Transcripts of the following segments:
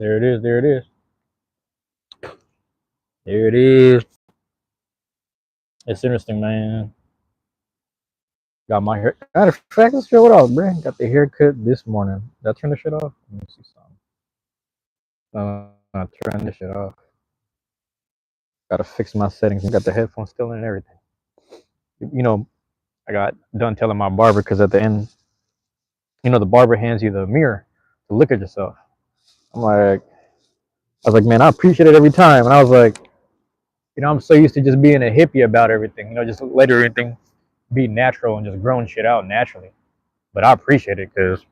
There it is. There it is. There it is. It's interesting, man. Got my hair. Matter of fact, let's show it off, bro. Got the haircut this morning. Did I turn the shit off? Let me see something. No, turn this shit off. Gotta fix my settings. Got the headphones still in and everything. You know, I got done telling my barber because at the end, the barber hands you the mirror to look at yourself. I was like, man, I appreciate it every time. And I was like, I'm so used to just being a hippie about everything. Just let everything be natural and just growing shit out naturally. But I appreciate it because,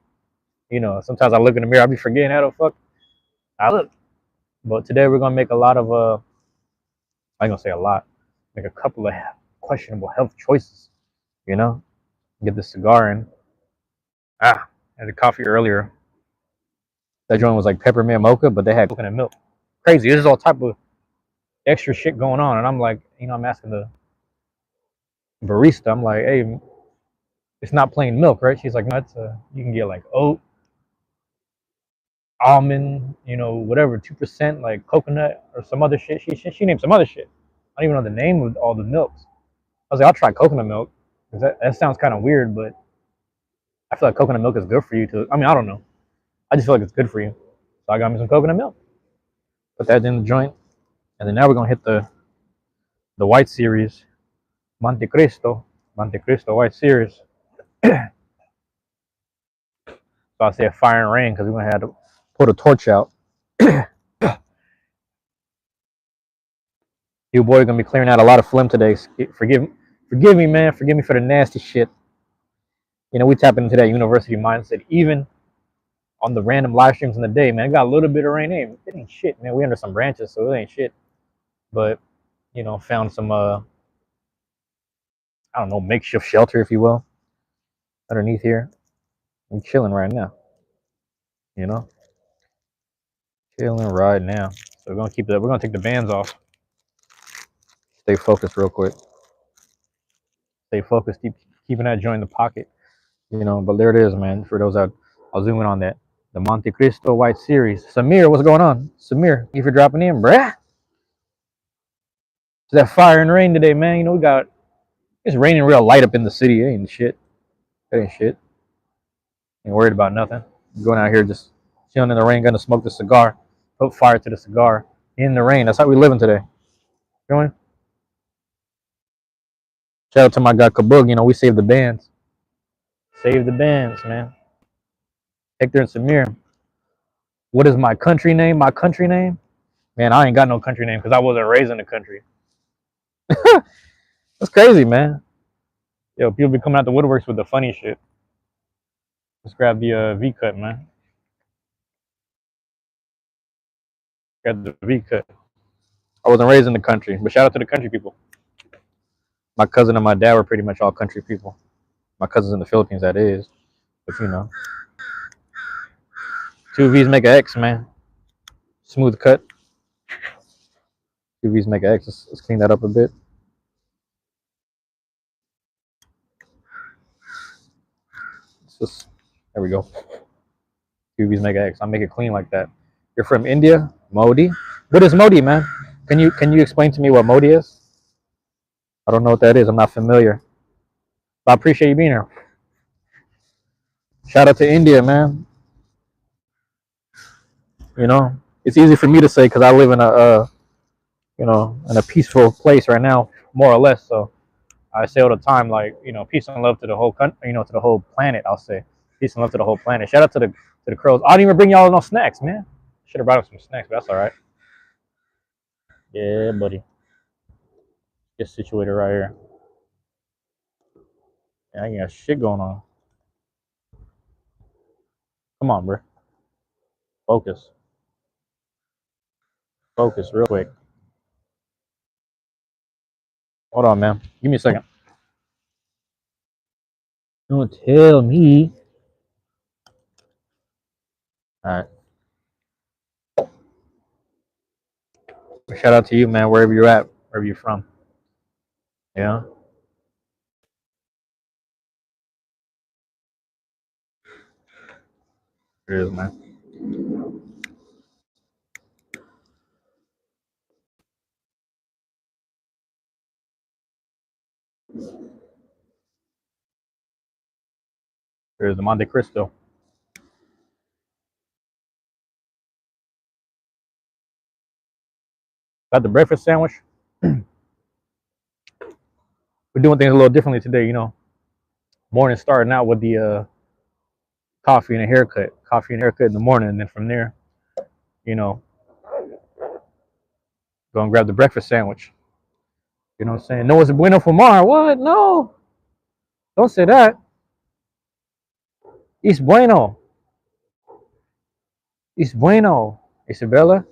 sometimes I look in the mirror, I be forgetting how the fuck I look. But today we're gonna make a lot of I ain't gonna say a lot, make a couple of questionable health choices. You know, get the cigar in. I had the coffee earlier. That joint was like peppermint mocha, but they had coconut milk. Crazy. There's all type of extra shit going on, and I'm like, I'm asking the barista. I'm like, hey, it's not plain milk, right? She's like, no, you can get like oat, almond, whatever, 2%, like coconut or some other shit. She named some other shit. I don't even know the name of all the milks. I was like, I'll try coconut milk because that sounds kind of weird, but I feel like coconut milk is good for you too. I mean, I don't know. I just feel like it's good for you. So I got me some coconut milk. Put that in the joint, and then now we're gonna hit the white series, Monte Cristo White Series. So I said fire and rain because we're gonna have to put a torch out. You boy gonna be clearing out a lot of phlegm today. Forgive me, man. Forgive me for the nasty shit. We tapping into that university mindset. Even on the random live streams in the day, man, it got a little bit of rain in. It ain't shit, man. We under some branches, so it ain't shit. But found some I don't know, makeshift shelter, if you will, underneath here. I'm chilling right now. You know, chilling right now. So we're gonna keep that. We're gonna take the bands off. Stay focused, real quick. Stay focused. Keeping that joint in the pocket. But there it is, man. For those out, I'll zoom in on that. The Monte Cristo White Series. Samir, what's going on? Samir, if you're dropping in, bruh. It's that fire and rain today, man. It's raining real light up in the city. It ain't shit. It ain't shit. Ain't worried about nothing. I'm going out here just chilling in the rain, gonna smoke the cigar, put fire to the cigar in the rain. That's how we living today. You know? Shout out to my guy Kabug. We saved the bands. Save the bands, man. Hector and Samir. What is my country name? My country name? Man, I ain't got no country name because I wasn't raised in the country. That's crazy, man. Yo, people be coming out the woodworks with the funny shit. Let's grab the V cut, man. Grab the V cut. I wasn't raised in the country, but shout out to the country people. My cousin and my dad were pretty much all country people. My cousin's in the Philippines, that is. But two V's make an X, man. Smooth cut. Two V's make an X. Let's clean that up a bit. There we go. Two V's make an X. I'll make it clean like that. You're from India, Modi. What is Modi, man? Can you explain to me what Modi is? I don't know what that is. I'm not familiar. But I appreciate you being here. Shout out to India, man. It's easy for me to say because I live in a peaceful place right now, more or less. So I say all the time, like, peace and love to the whole country, to the whole planet. I'll say peace and love to the whole planet. Shout out to the crows. I didn't even bring y'all no snacks, man. Should have brought up some snacks, but that's all right. Yeah, buddy. Get situated right here. Yeah, I got shit going on. Come on, bro. Focus. Focus, real quick. Hold on, man. Give me a second. Don't tell me. All right. Shout out to you, man. Wherever you're at, wherever you're from. Yeah. It is, man. There's the Monte Cristo. Got the breakfast sandwich. We're doing things a little differently today, you know. Morning starting out with the coffee and a haircut. Coffee and a haircut in the morning, and then from there, you know, go and grab the breakfast sandwich. You know what I'm saying? No, it's bueno fumar. What? No, don't say that. It's bueno. It's bueno. Isabella.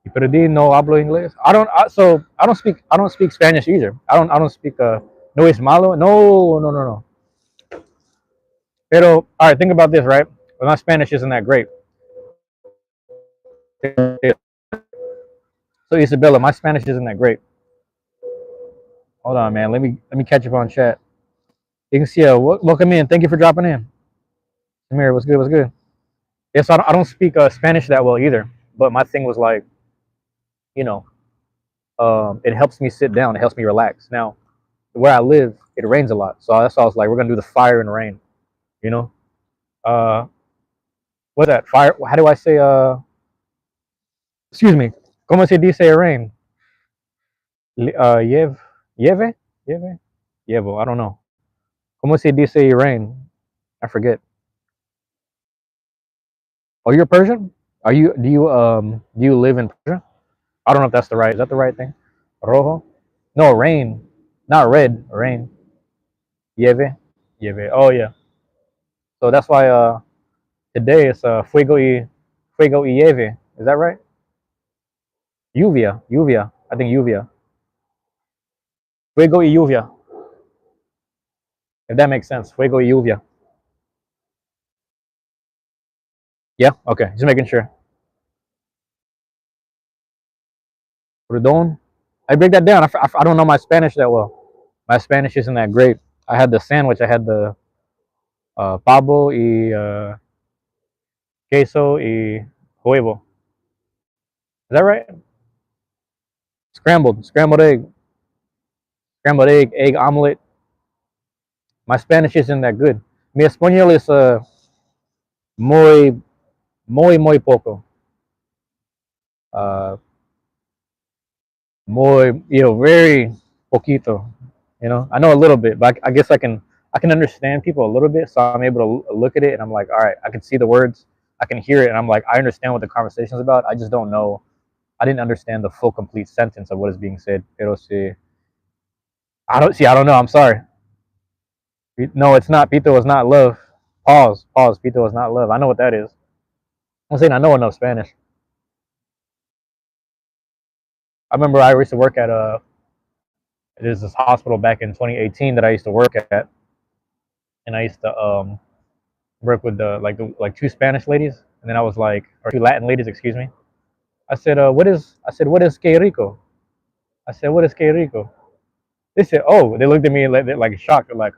Y perdí no hablo inglés. I don't speak Spanish either. I don't speak no es malo. No, no, no, no. Pero all right, think about this, right? Well, my Spanish isn't that great. So Isabella, my Spanish isn't that great. Hold on, man. Let me catch up on chat. You can see welcome in. Thank you for dropping in. Samir, what's good? What's good? Yes, I don't speak Spanish that well either. But my thing was like, you know, it helps me sit down. It helps me relax. Now, where I live, it rains a lot. So that's why I was like, we're gonna do the fire and rain. You know, uh, what's that? Fire. How do I say? Excuse me. ¿Cómo se dice rain? Yev, yeve, yeve, yevo. I don't know. ¿Cómo se dice rain? I forget. Oh, you're Persian? Are you? Do you live in Persia? I don't know if that's the right. Is that the right thing? Rojo? No, rain, not red. Rain. Yeve, yeve. Oh yeah. So that's why today it's fuego y yeve. Is that right? Lluvia, lluvia. I think lluvia. Fuego y lluvia. If that makes sense. Fuego y lluvia. Yeah. Okay. Just making sure. Perdón. I break that down. I don't know my Spanish that well. My Spanish isn't that great. I had the sandwich. I had the pavo y queso y huevo. Is that right? Scrambled egg, egg omelet. My Spanish isn't that good. Mi español is muy, muy poco. Uh, muy, very poquito. You know, I know a little bit, but I guess I can understand people a little bit, so I'm able to look at it and I'm like, all right, I can see the words, I can hear it, and I'm like, I understand what the conversation is about. I just don't know. I didn't understand the full complete sentence of what is being said. Pero si I don't know. I'm sorry. No, it's not. Pito is not love. Pause. Pause. Pito is not love. I know what that is. I'm saying I know enough Spanish. I remember I used to work at there's this hospital back in 2018 that I used to work at, and I used to work with the two Spanish ladies, and then I was like, or two Latin ladies, excuse me. What is que rico? I said, what is que rico? They said, oh, they looked at me like shocked. They're like,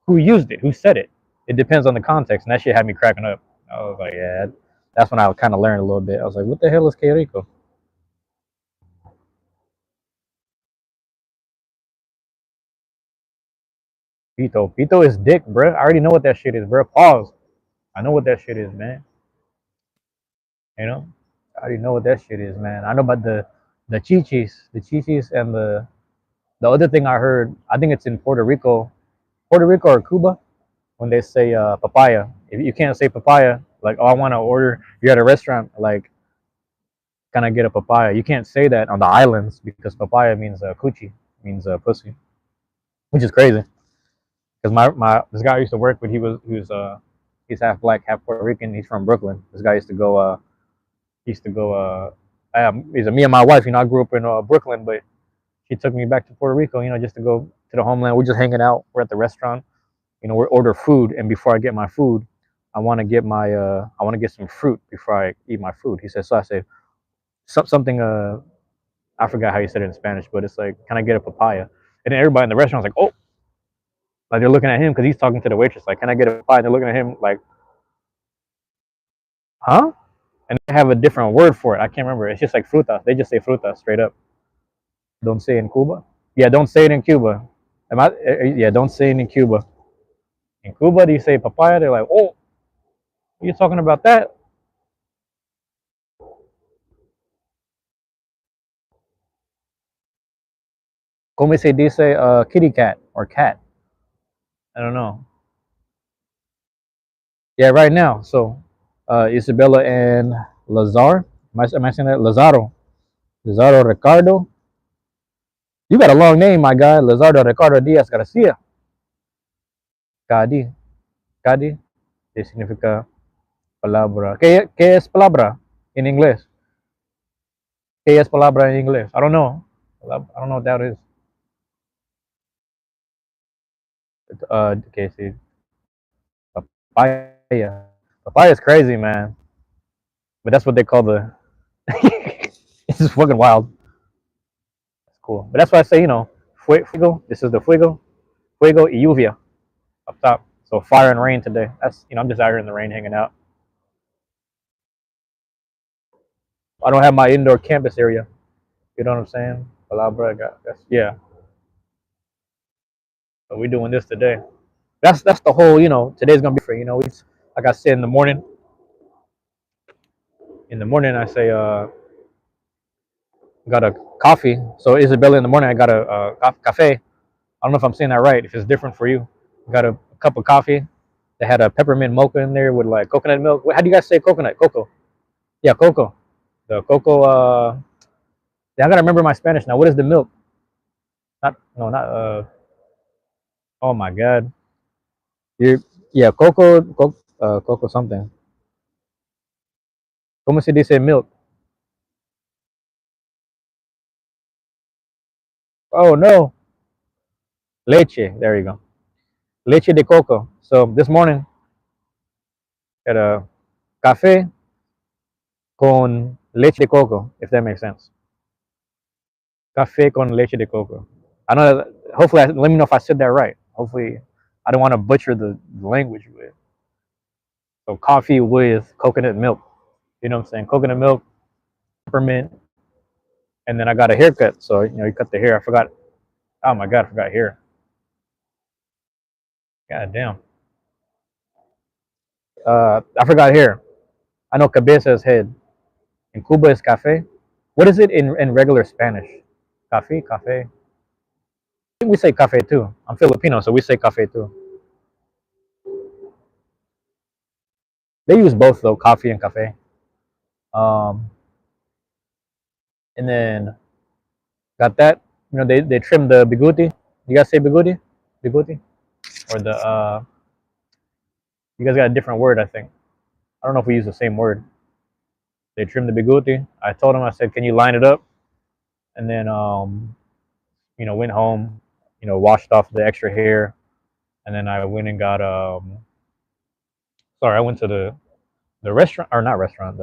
who used it? Who said it? It depends on the context, and that shit had me cracking up. I was like, yeah, that's when I kind of learned a little bit. I was like, what the hell is que rico? Pito is dick, bro. I already know what that shit is, bro. Pause. I know what that shit is, man. You know, I already know what that shit is, man. I know about the chichis, and the other thing I heard. I think it's in Puerto Rico or Cuba, when they say papaya. If you can't say papaya, like, oh, I want to order. You're at a restaurant, like, can I get a papaya? You can't say that on the islands because papaya means coochie, means pussy, which is crazy. Because my this guy I used to work with, he's half black, half Puerto Rican. He's from Brooklyn. This guy used to go he's a me and my wife. You know, I grew up in Brooklyn, but she took me back to Puerto Rico. You know, just to go to the homeland. We're just hanging out. We're at the restaurant. You know, we order food, and before I get my food, I want to get some fruit before I eat my food. He said, so I said something I forgot how you said it in Spanish, but it's like, can I get a papaya? And then everybody in the restaurant was like, oh, like they're looking at him because he's talking to the waitress, like, can I get a papaya? And they're looking at him like, huh? And they have a different word for it. I can't remember. It's just like fruta. They just say fruta straight up. Don't say in Cuba. Yeah, don't say it in Cuba. Am I? Yeah, don't say it in Cuba. In Cuba, do you say papaya? They're like, oh, you talking about that? Como se dice kitty cat or cat? I don't know. Yeah, right now. So, Isabella and Lazar. Am I saying that? Lazaro. Lazaro Ricardo. You got a long name, my guy. Lazardo Ricardo Diaz Garcia. Cadi. Cadi. ¿Qué significa palabra? ¿Qué es palabra in inglés? ¿Qué es palabra in inglés? I don't know. I don't know what that is. Okay, see. Papaya. Papaya is crazy, man. But that's what they call the. It's just fucking wild. It's cool. But that's why I say, fuego. This is the fuego. Fuego y lluvia up top. So fire and rain today. That's, I'm just out here in the rain hanging out. I don't have my indoor campus area. You know what I'm saying? Palabra, yeah. So we're doing this today. That's the whole. Today's gonna be free. We, like I said in the morning. In the morning, I say got a coffee. So Isabella, in the morning, I got a cafe. I don't know if I'm saying that right. If it's different for you, got a cup of coffee. They had a peppermint mocha in there with like coconut milk. How do you guys say coconut? Cocoa. Yeah, cocoa. The cocoa. Yeah, I gotta remember my Spanish now. What is the milk? Not no, not Oh my god. You Yeah, cocoa something. ¿Cómo se dice milk? Oh no, leche. There you go. Leche de coco. So this morning had a café con leche de coco, if that makes sense. Café con leche de coco. I know that, hopefully, let me know if I said that right. Hopefully, I don't want to butcher the language with. So coffee with coconut milk. You know what I'm saying? Coconut milk, peppermint, and then I got a haircut. So you cut the hair. I forgot. Oh my god, I forgot hair. God damn. I forgot hair. I know cabeza is head. In Cuba is cafe. What is it in regular Spanish? Cafe. I think we say cafe too. I'm Filipino, so we say cafe too. They use both though, coffee and cafe. Um, and then got that. They trim the biguti. You guys say biguti? Biguti? Or you guys got a different word, I think. I don't know if we use the same word. They trim the biguti. I told them, I said, can you line it up? And then, went home, washed off the extra hair. And then I went and got, sorry, I went to the restaurant, or not restaurant,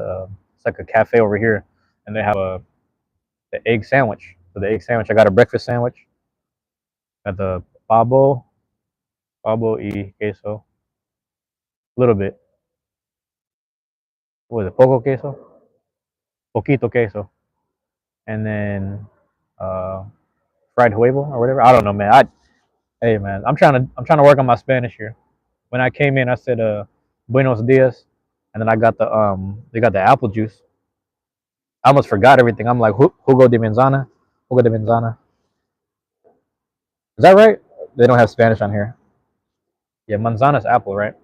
it's like a cafe over here. And they have the egg sandwich. So the egg sandwich, I got a breakfast sandwich. Got the pavo y queso. A little bit. What was it? Poco queso? Poquito queso. And then fried huevo or whatever. I don't know, man. Hey man, I'm trying to work on my Spanish here. When I came in, I said buenos dias, and then I got they got the apple juice. I almost forgot everything. I'm like jugo de manzana, jugo de manzana. Is that right? They don't have Spanish on here. Yeah, manzana's apple, right?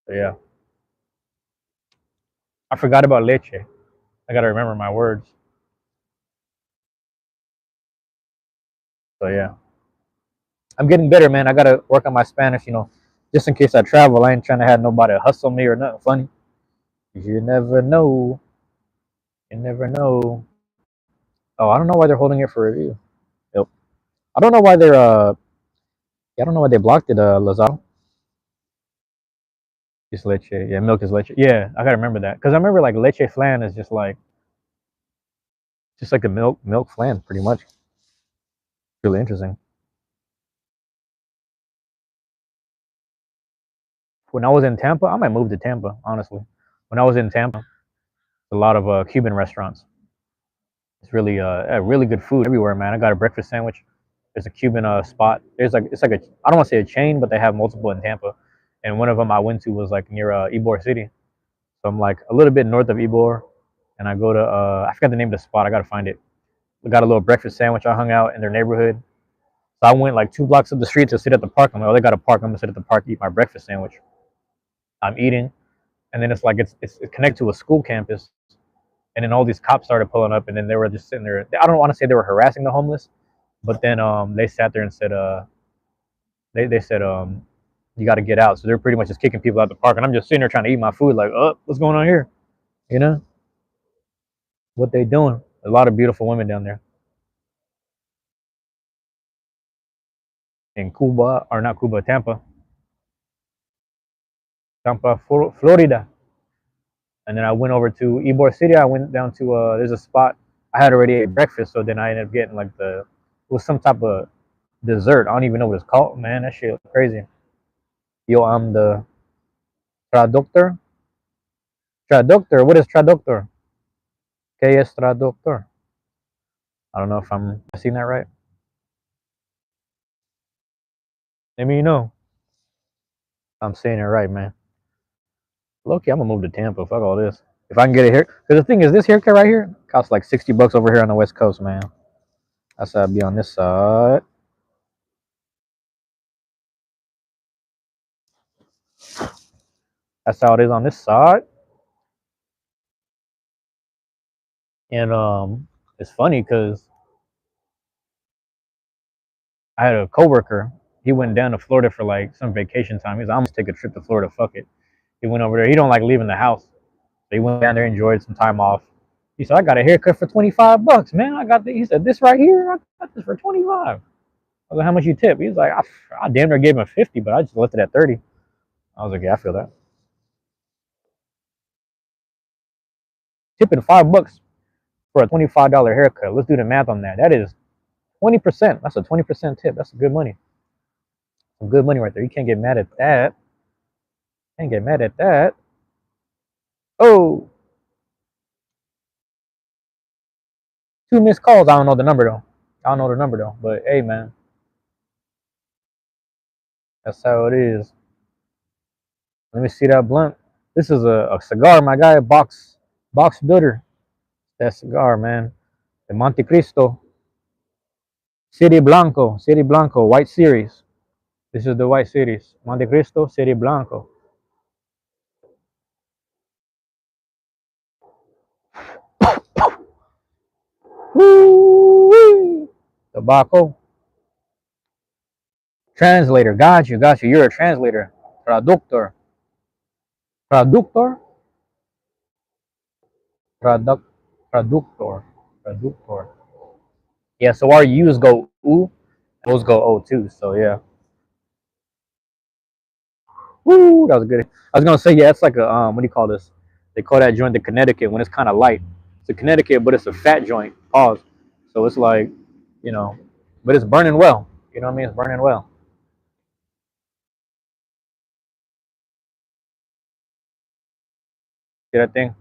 So yeah, I forgot about leche. I gotta remember my words. So yeah, I'm getting better, man. I gotta work on my Spanish. Just in case I travel, I ain't trying to have nobody hustle me or nothing funny. You never know. You never know. Oh, I don't know why they're holding it for review. Yep. I don't know why they're yeah, I don't know why they blocked it, Lazaro. Just leche. Yeah, milk is leche. Yeah, I gotta remember that. Because I remember like leche flan is just like a milk flan, pretty much. Really interesting. When I was in Tampa, I might move to Tampa, honestly. When I was in Tampa, a lot of Cuban restaurants. It's really good food everywhere, man. I got a breakfast sandwich. There's a Cuban spot. There's like it's like a I don't want to say a chain, but they have multiple in Tampa. And one of them I went to was like near Ybor City. So I'm like a little bit north of Ybor, and I go to I forgot the name of the spot. I gotta find it. I got a little breakfast sandwich. I hung out in their neighborhood. So I went like 2 blocks up the street to sit at the park. I'm like, oh, they got a park. I'm gonna sit at the park, eat my breakfast sandwich. I'm eating, and then it's like it's connected to a school campus, and then all these cops started pulling up, and then they were just sitting there. I don't want to say they were harassing the homeless, but then they sat there and said they said you got to get out. So they're pretty much just kicking people out the park, and I'm just sitting there trying to eat my food, like, oh, what's going on here? You know what they doing? A lot of beautiful women down there in Cuba, or not Cuba, Tampa, Florida. And then I went over to Ybor City. I went down to there's a spot. I had already ate breakfast, so then I ended up getting like it was some type of dessert. I don't even know what it's called, man. That shit crazy. Yo, I'm the traductor. Traductor. What is traductor? ¿Qué es traductor? I don't know if I'm saying that right. Let me know. I'm saying it right, man. Loki, I'm gonna move to Tampa. Fuck all this. If I can get it here, because the thing is, this haircut right here costs like $60 over here on the West Coast, man. That's how I'd be on this side. That's how it is on this side. And it's funny because I had a coworker. He went down to Florida for like some vacation time. He's like, I'm gonna take a trip to Florida. Fuck it. He went over there. He don't like leaving the house, so he went down there, enjoyed some time off. He said, I got a haircut for $25, man. I got the, he said, this right here, I got this for 25. I was like, how much you tip? He was like, I damn near gave him 50, but I just left it at 30. I was like, yeah, I feel that. Tipping $5 for a $25 haircut. Let's do the math on that. That is 20%. That's a 20% tip. That's good money. Some good money right there. You can't get mad at that. Can't get mad at that. Oh, 2 missed calls. I don't know the number though. I don't know the number though. But hey, man, that's how it is. Let me see that blunt. This is a cigar, my guy. Box builder. That cigar, man. The Monte Cristo. City Blanco, White Series. This is the White Series. Monte Cristo, City Blanco. Woo-wee. Tobacco. Translator. Got you. You're a translator. Traductor. Traductor? Traduc Traductor. Traductor. Yeah, so our U's go oo, those go O too. So yeah. Woo, that was good. I was gonna say, yeah, it's like a what do you call this? They call that joint the Connecticut when it's kind of light. It's a Connecticut, but it's a fat joint. Pause. So it's like, you know, but it's burning well. You know what I mean? It's burning well. See that thing?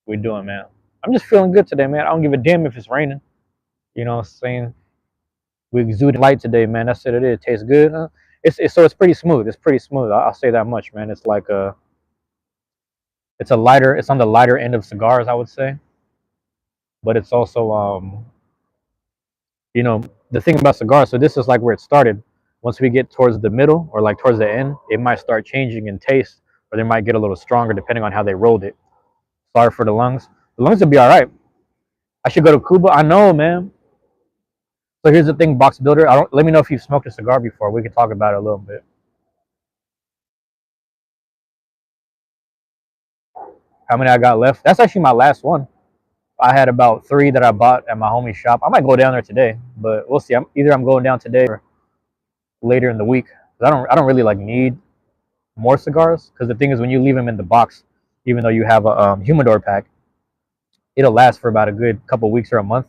We doing, man. I'm just feeling good today, man. I don't give a damn if it's raining. You know what I'm saying? We exuding light today, man. That's what it is. It tastes good. Huh? It's pretty smooth. It's pretty smooth. I'll say that much, man. It's like it's on the lighter end of cigars, I would say. But it's also you know, the thing about cigars, so this is like where it started. Once we get towards the middle or like towards the end, it might start changing in taste, or they might get a little stronger depending on how they rolled it. Sorry for the lungs. The lungs will be all right. I should go to Cuba. I know, man. So here's the thing, box builder. I don't. Let me know if you've smoked a cigar before. We can talk about it a little bit. How many I got left? That's actually my last one. I had about 3 that I bought at my homie's shop. I might go down there today, but we'll see. I'm going down today or later in the week. I don't really like need more cigars because the thing is when you leave them in the box, even though you have a humidor pack, it'll last for about a good couple weeks or a month.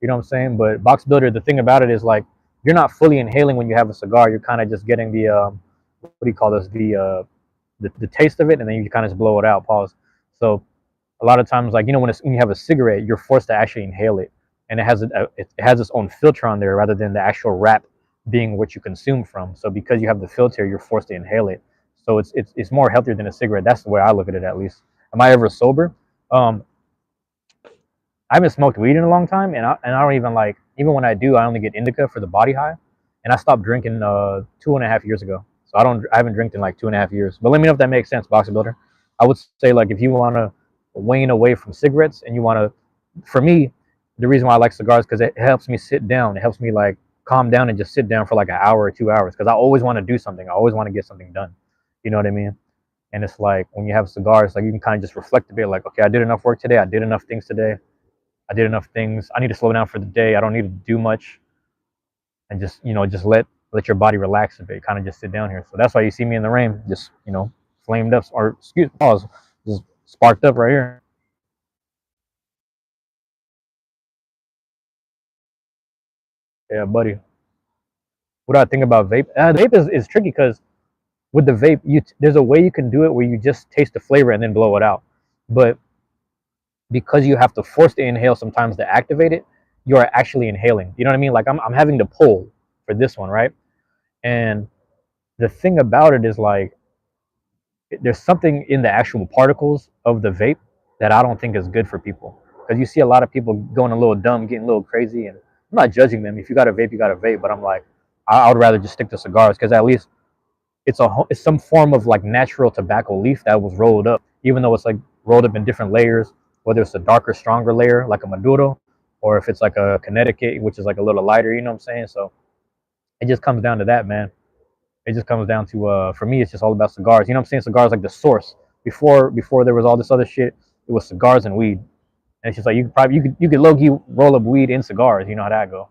You know what I'm saying? But box builder, the thing about it is like you're not fully inhaling when you have a cigar. You're kind of just getting the what do you call this? The taste of it, and then you kind of just blow it out. Pause. So a lot of times, like, when you have a cigarette, you're forced to actually inhale it, and it has its own filter on there rather than the actual wrap being what you consume from. So because you have the filter, you're forced to inhale it. So it's more healthier than a cigarette. That's the way I look at it, at least. Am I ever sober? Um, I haven't smoked weed in a long time, and I don't even like, even when I do, I only get indica for the body high, and I stopped drinking 2.5 years ago. So I haven't drank in like 2.5 years. But let me know if that makes sense, Boxer Builder. I would say, like, if you want to wane away from cigarettes and you want to, for me, the reason why I like cigars, because it helps me sit down. It helps me like calm down and just sit down for like an hour or 2 hours, because I always want to do something. I always want to get something done. You know what I mean? And it's like when you have cigars, like, you can kind of just reflect a bit, like, okay, I did enough work today. I did enough things today. I did enough things. I need to slow down for the day. I don't need to do much, and just, just let your body relax a bit. Kind of just sit down here. So that's why you see me in the rain, just, flamed up, or excuse pause, just sparked up right here. Yeah, buddy. What do I think about vape? The vape is tricky because with the vape, there's a way you can do it where you just taste the flavor and then blow it out. But because you have to force to inhale sometimes to activate it, you are actually inhaling. You know what I mean? Like, I'm having to pull for this one, right? And the thing about it is, like, there's something in the actual particles of the vape that I don't think is good for people. Because you see a lot of people going a little dumb, getting a little crazy, and I'm not judging them. If you got a vape, you got a vape. But I'm like, I would rather just stick to cigars, because at least it's some form of like natural tobacco leaf that was rolled up, even though it's like rolled up in different layers, whether it's a darker, stronger layer like a Maduro, or if it's like a Connecticut, which is like a little lighter. You know what I'm saying? So it just comes down to that, man. It just comes down to, for me, it's just all about cigars. You know what I'm saying? Cigars like the source. Before there was all this other shit, it was cigars and weed. And it's just like, you could low key roll up weed in cigars. You know how that go.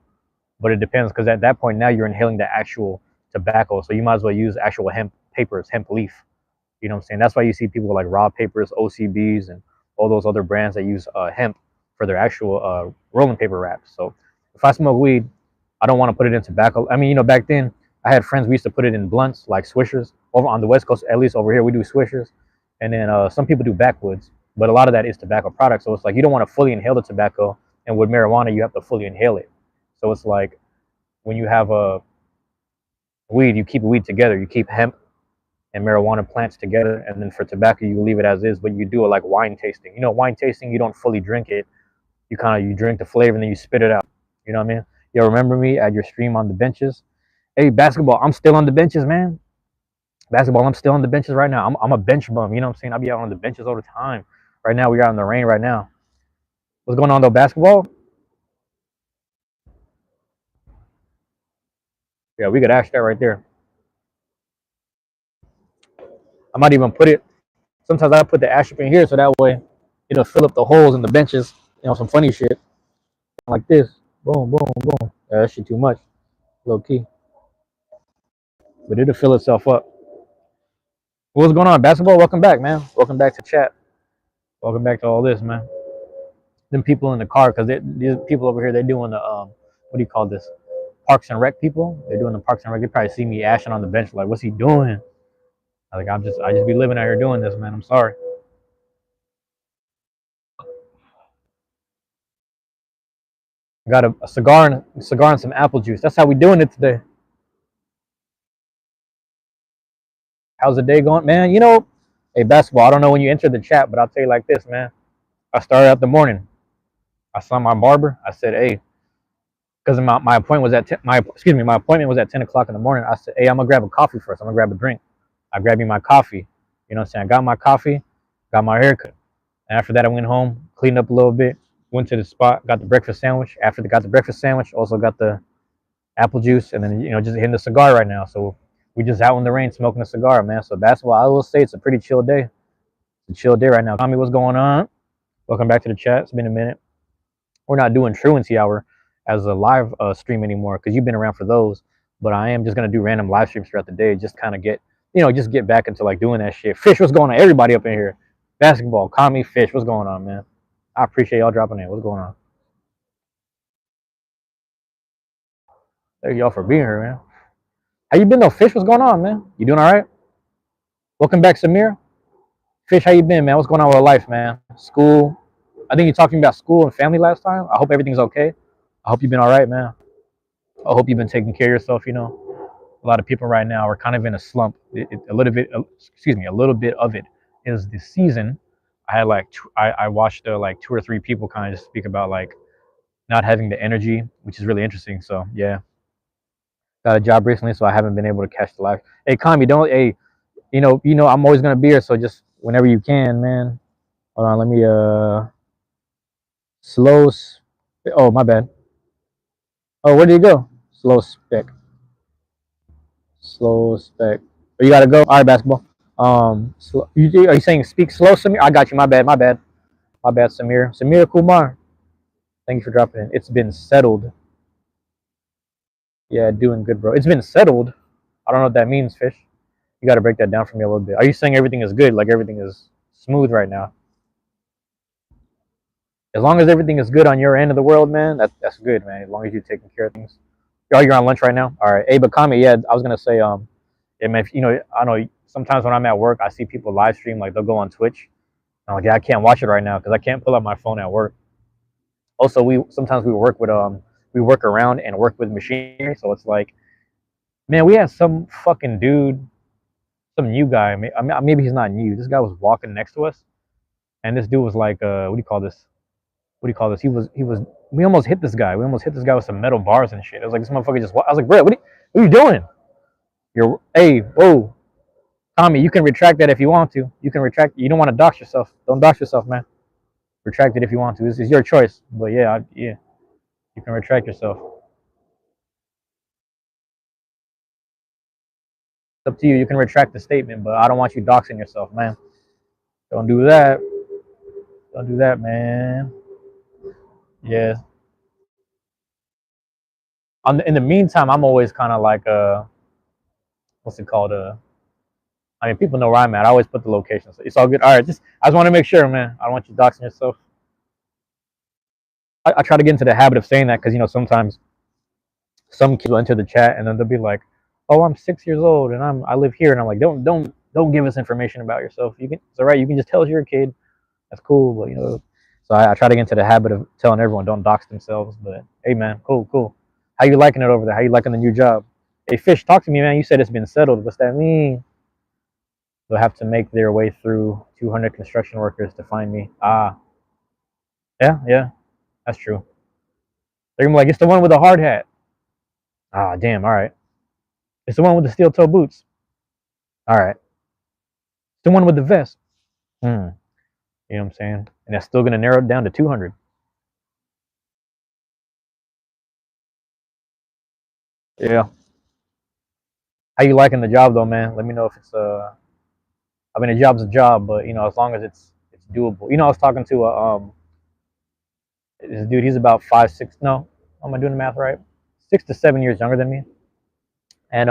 But it depends, because at that point now you're inhaling the actual tobacco, so you might as well use actual hemp papers, hemp leaf. You know what I'm saying? That's why you see people like Raw Papers, OCBs, and all those other brands that use hemp for their actual rolling paper wraps. So if I smoke weed, I don't want to put it in tobacco. I mean, back then I had friends, we used to put it in blunts like Swishers. Over on the West Coast, at least over here, we do Swishers, and then some people do backwoods. But a lot of that is tobacco products. So it's like you don't want to fully inhale the tobacco, and with marijuana, you have to fully inhale it. So it's like when you have a weed, you keep weed together. You keep hemp and marijuana plants together, and then for tobacco, you leave it as is. But you do it like wine tasting. Wine tasting, you don't fully drink it. You drink the flavor and then you spit it out. You know what I mean? Yo, remember me at your stream on the benches? Hey, basketball, I'm still on the benches, man. Basketball, I'm still on the benches right now. I'm a bench bum. You know what I'm saying? I be out on the benches all the time. Right now, we got in the rain right now. What's going on though, basketball? Yeah, we could ash that right there. I might even put it. Sometimes I put the ash up in here so that way it'll fill up the holes in the benches. Some funny shit like this. Boom, boom, boom. Yeah, that shit too much, low key. But it'll fill itself up. What's going on, basketball? Welcome back, man. Welcome back to chat. Welcome back to all this, man. Them people in the car, because these people over here, they're doing the what do you call this? Parks and Rec people. They're doing the Parks and Rec. They probably see me ashing on the bench, like, what's he doing? Like, I just be living out here doing this, man. I'm sorry. I got a cigar and some apple juice. That's how we doing it today. How's the day going, man? Hey, basketball. I don't know when you entered the chat, but I'll tell you like this, man. I started out the morning. I saw my barber. I said, hey, because my appointment was at my appointment was at 10 o'clock in the morning. I said, hey, I'm gonna grab a coffee first. I'm gonna grab a drink. I grabbed me my coffee. You know what I'm saying? I got my coffee, got my haircut. And after that, I went home, cleaned up a little bit, went to the spot, got the breakfast sandwich. After got the breakfast sandwich, also got the apple juice, and then just hitting the cigar right now. So we just out in the rain smoking a cigar, man. So basketball, I will say it's a pretty chill day. It's a chill day right now. Tommy, what's going on? Welcome back to the chat. It's been a minute. We're not doing Truancy Hour as a live stream anymore because you've been around for those. But I am just gonna do random live streams throughout the day, just kind of just get back into like doing that shit. Fish, what's going on? Everybody up in here. Basketball, Kami, Fish, what's going on, man? I appreciate y'all dropping in. What's going on? Thank y'all for being here, man. How you been though, Fish? What's going on, man? You doing all right? Welcome back, Samir. Fish, how you been, man? What's going on with life, man? School. I think you're talking about school and family last time. I hope everything's okay. I hope you've been all right, man. I hope you've been taking care of yourself. A lot of people right now are kind of in a slump. A little bit, excuse me, a little bit of it is the season. I had like I watched like two or three people kind of just speak about like not having the energy, which is really interesting. So yeah, got a job recently, so I haven't been able to catch the life. Hey, Kami, don't. Hey, I'm always gonna be here. So just whenever you can, man. Hold on, let me slow. Oh, my bad. Oh, where did you go? Slow spec. Slow spec. Oh, you gotta go. All right, basketball. Are you saying speak slow, Samir? I got you. My bad. My bad. My bad, Samir. Samir Kumar. Thank you for dropping in. It's been settled. Yeah, doing good, bro. It's been settled. I don't know what that means, Fish. You got to break that down for me a little bit. Are you saying everything is good, like everything is smooth right now? As long as everything is good on your end of the world, man, that's good, man. As long as you're taking care of things. Oh, you're on lunch right now. All right. Hey, but Kami, yeah, I was gonna say, yeah, man. I know sometimes when I'm at work, I see people live stream, like they'll go on Twitch. I'm like, yeah, I can't watch it right now because I can't pull up my phone at work. Also, we work around and work with machinery, so it's like, man, we had some fucking dude, some new guy. Maybe he's not new. This guy was walking next to us, and this dude was like, what do you call this? What do you call this? We almost hit this guy. We almost hit this guy with some metal bars and shit. I was like, this motherfucker just. I was like, bro, what are you doing? Hey, whoa, Tommy, you can retract that if you want to. You can retract. You don't want to dox yourself. Don't dox yourself, man. Retract it if you want to. This is your choice. But yeah, yeah, you can retract yourself. It's up to you. You can retract the statement, but I don't want you doxing yourself, man. Don't do that. Don't do that, man. Yeah. In the meantime, I'm always kind of like what's it called? I mean, people know where I'm at. I always put the location, so it's all good. All right, I just want to make sure, man. I don't want you doxing yourself. I try to get into the habit of saying that because sometimes some kids will enter the chat and then they'll be like, "Oh, I'm 6 years old and I live here," and I'm like, "Don't give us information about yourself. It's all right. You can just tell us you're a kid. That's cool." But so I try to get into the habit of telling everyone don't dox themselves. But hey, man, cool. How you liking it over there? How you liking the new job? Hey, Fish, talk to me, man. You said it's been settled. What's that mean? They'll have to make their way through 200 construction workers to find me. Ah, yeah, that's true. They're gonna be like, it's the one with the hard hat. Ah, damn. All right. It's the one with the steel toe boots. All right. It's the one with the vest. Hmm. You know what I'm saying? And that's still gonna narrow it down to 200. Yeah. How you liking the job though, man? Let me know if it's I mean, a job's a job, but as long as it's doable. I was talking to this dude. He's about 5'6". No, am I doing the math right? 6 to 7 years younger than me, and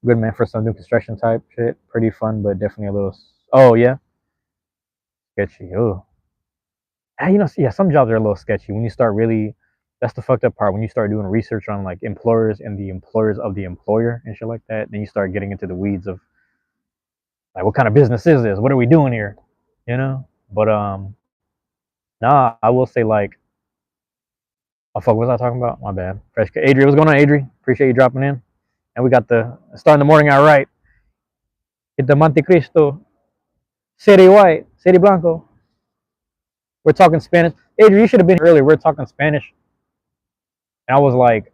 good man for some new construction type shit. Pretty fun, but definitely a little. Oh yeah, sketchy. Oh, yeah. Some jobs are a little sketchy when you start really. That's the fucked up part. When you start doing research on like employers and the employers of the employer and shit like that, then you start getting into the weeds of like what kind of business is this? What are we doing here? But nah, I will say like, oh fuck, what was I talking about? My bad. Fresh Adri, what's going on, Adri? Appreciate you dropping in. And we got the start in the morning out right. Hit the Monte Cristo, City White, City Blanco. We're talking Spanish. Adri, you should have been earlier. We're talking Spanish. And I was like,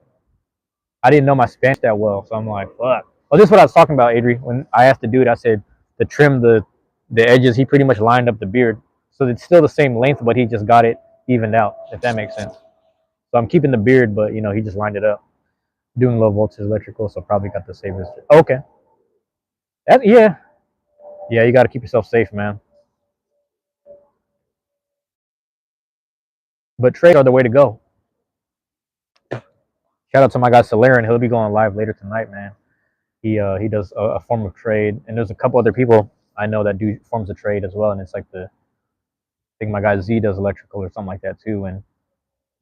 I didn't know my Spanish that well, so I'm like, fuck. Well, this is what I was talking about, Adri. When I asked the dude, I said to trim the edges. He pretty much lined up the beard, so it's still the same length, but he just got it evened out. If that makes sense. So I'm keeping the beard, but he just lined it up. Doing low voltage electrical, so probably got the safest. Okay. Yeah. You got to keep yourself safe, man. But trades are the way to go. Shout out to my guy Solarian. He'll be going live later tonight, man. He does a form of trade, and there's a couple other people I know that do forms of trade as well. And it's like I think my guy Z does electrical or something like that too. And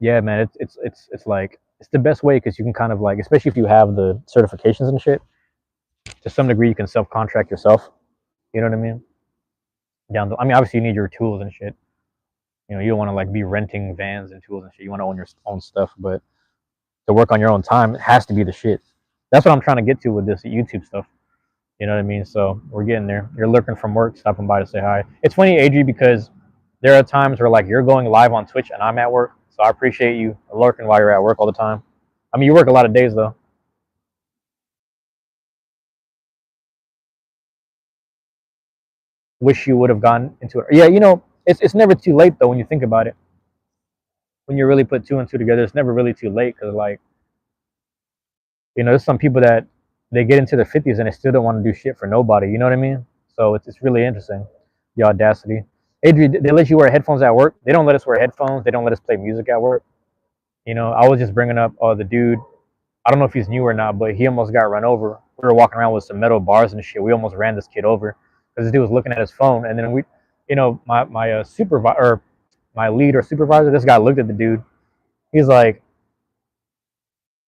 yeah, man, it's like it's the best way because you can kind of like, especially if you have the certifications and shit, to some degree you can self-contract yourself. You know what I mean? down the. I mean, obviously you need your tools and shit. You know, you don't want to like be renting vans and tools and shit. You want to own your own stuff, but to work on your own time, it has to be the shit. That's what I'm trying to get to with this YouTube stuff. You know what I mean? So we're getting there. You're lurking from work, stopping by to say hi. It's funny, Adri, because there are times where like you're going live on Twitch and I'm at work. So I appreciate you lurking while you're at work all the time. I mean, you work a lot of days though. Wish you would have gone into it. Yeah, you know, it's never too late though when you think about it. When you really put two and two together, it's never really too late because like, you know, there's some people that they get into their 50s and they still don't want to do shit for nobody. You know what I mean? So it's really interesting, the audacity. Adri, they let you wear headphones at work. They don't let us wear headphones. They don't let us play music at work. You know, I was just bringing up the dude. I don't know if he's new or not, but he almost got run over. We were walking around with some metal bars and shit. We almost ran this kid over because this dude was looking at his phone. And then we, you know, my supervisor, or my lead or supervisor, this guy looked at the dude. He's like,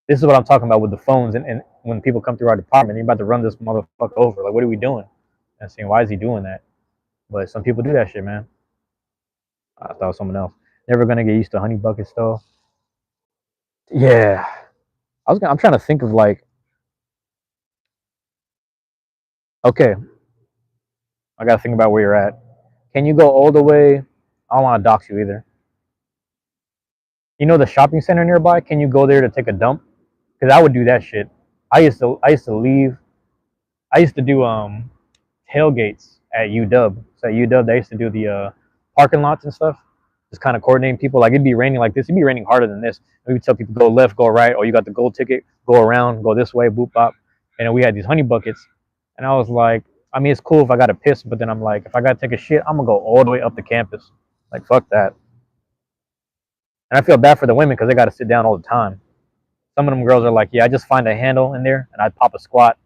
"This is what I'm talking about with the phones." And when people come through our department, you're about to run this motherfucker over. Like, what are we doing? And saying, why is he doing that? But some people do that shit, man. I thought it was someone else. Never gonna get used to honey buckets though. Yeah, I'm trying to think of like, okay, I gotta think about where you're at. Can you go all the way? I don't want to dox you either. You know the shopping center nearby? Can you go there to take a dump? Because I would do that shit. I used to leave. I used to do tailgates at UW. So at UW, they used to do the parking lots and stuff. Just kind of coordinating people. Like it'd be raining like this. It'd be raining harder than this. We would tell people go left, go right. Oh, you got the gold ticket. Go around. Go this way. Boop bop. And then we had these honey buckets. And I was like, I mean, it's cool if I got to piss, but then I'm like, if I got to take a shit, I'm gonna go all the way up the campus. Like fuck that. And I feel bad for the women because they got to sit down all the time. Some of them girls are like, yeah, I just find a handle in there and I pop a squat.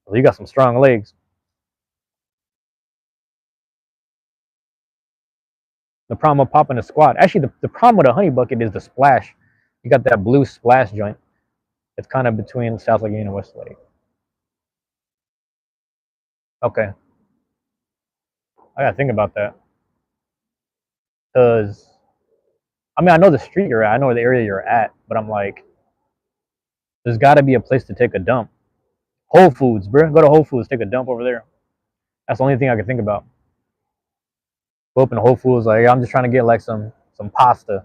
Well, you got some strong legs. The problem with popping a squat, actually, the problem with a honey bucket is the splash. You got that blue splash joint. It's kind of between South Lake and West Lake. Okay, I gotta think about that because I mean I know the street you're at, I know the area you're at, but I'm like, there's got to be a place to take a dump. Whole Foods, bro. Go to Whole Foods, take a dump over there. That's the only thing I can think about. Go open Whole Foods, like I'm just trying to get like some pasta,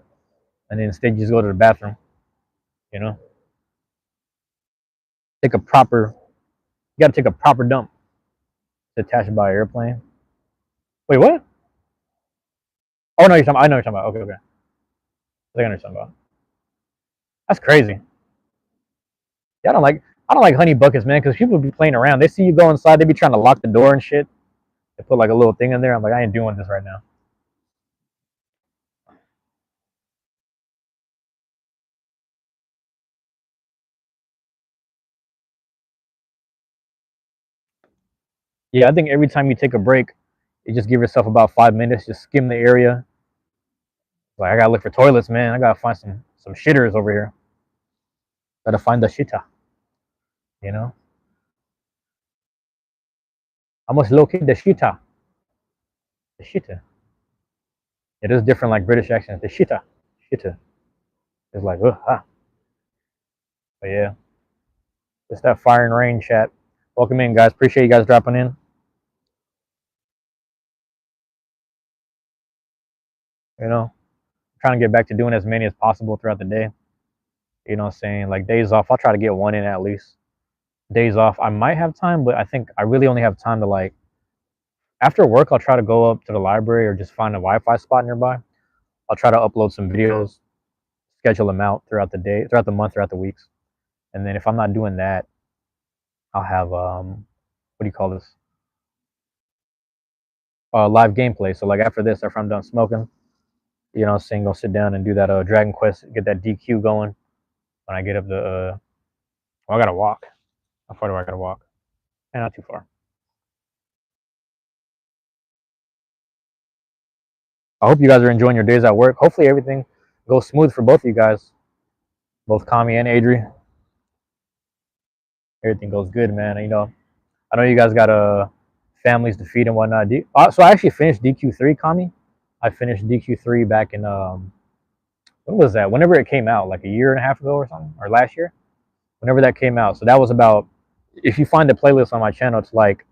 and then instead you just go to the bathroom. You know, take a proper. You got to take a proper dump. It's attached by an airplane. Wait, what? Oh no, you're talking. I know you're talking about. Okay, okay. I think I know what you're talking about. That's crazy. Yeah, I don't like honey buckets, man, because people be playing around. They see you go inside, they be trying to lock the door and shit. They put like a little thing in there. I'm like, I ain't doing this right now. Yeah, I think every time you take a break, you just give yourself about 5 minutes, just skim the area. Like I gotta look for toilets, man. I gotta find some shitters over here. Gotta find the shitta, you know. I must locate the shitta. The shitta. It is different, like British accents. The shitta, shitta. It's like, ah. But yeah, it's that fire and rain chat. Welcome in, guys. Appreciate you guys dropping in. You know, trying to get back to doing as many as possible throughout the day. You know what I'm saying? Like days off, I'll try to get one in at least. Days off, I might have time, but I think I really only have time to like after work, I'll try to go up to the library or just find a Wi-Fi spot nearby. I'll try to upload some videos, schedule them out throughout the day, throughout the month, throughout the weeks. And then if I'm not doing that, I'll have what do you call this? Live gameplay. So like after this, after I'm done smoking, you know, saying go sit down and do that Dragon Quest, get that DQ going. When I get up the, well, I gotta walk. How far do I gotta walk? And not too far. I hope you guys are enjoying your days at work. Hopefully everything goes smooth for both of you guys, both Kami and Adri. Everything goes good, man. You know, I know you guys got families to feed and whatnot. So I actually finished DQ3, Kami. I finished DQ3 back in when was that? Whenever it came out, like a year and a half ago or something, or last year. Whenever that came out. So that was about. If you find the playlist on my channel, it's like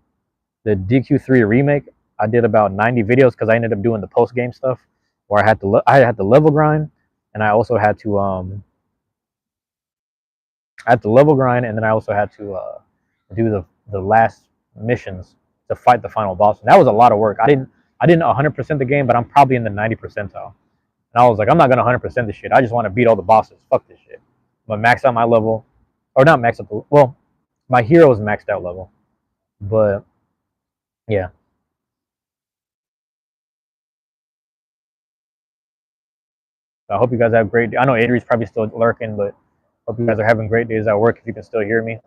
the DQ3 remake. I did about 90 videos because I ended up doing the post game stuff, where I had to level grind, and I also had to level grind, and then I also had to do the last missions to fight the final boss. And that was a lot of work. I didn't 100% the game, but I'm probably in the 90 percentile. And I was like, I'm not gonna 100% this shit. I just want to beat all the bosses. Fuck this shit. I'm gonna max out my level, or not max out. Well, my hero is maxed out level, but yeah. I hope you guys have great. I know Adri's probably still lurking, but hope you guys are having great days at work. If you can still hear me.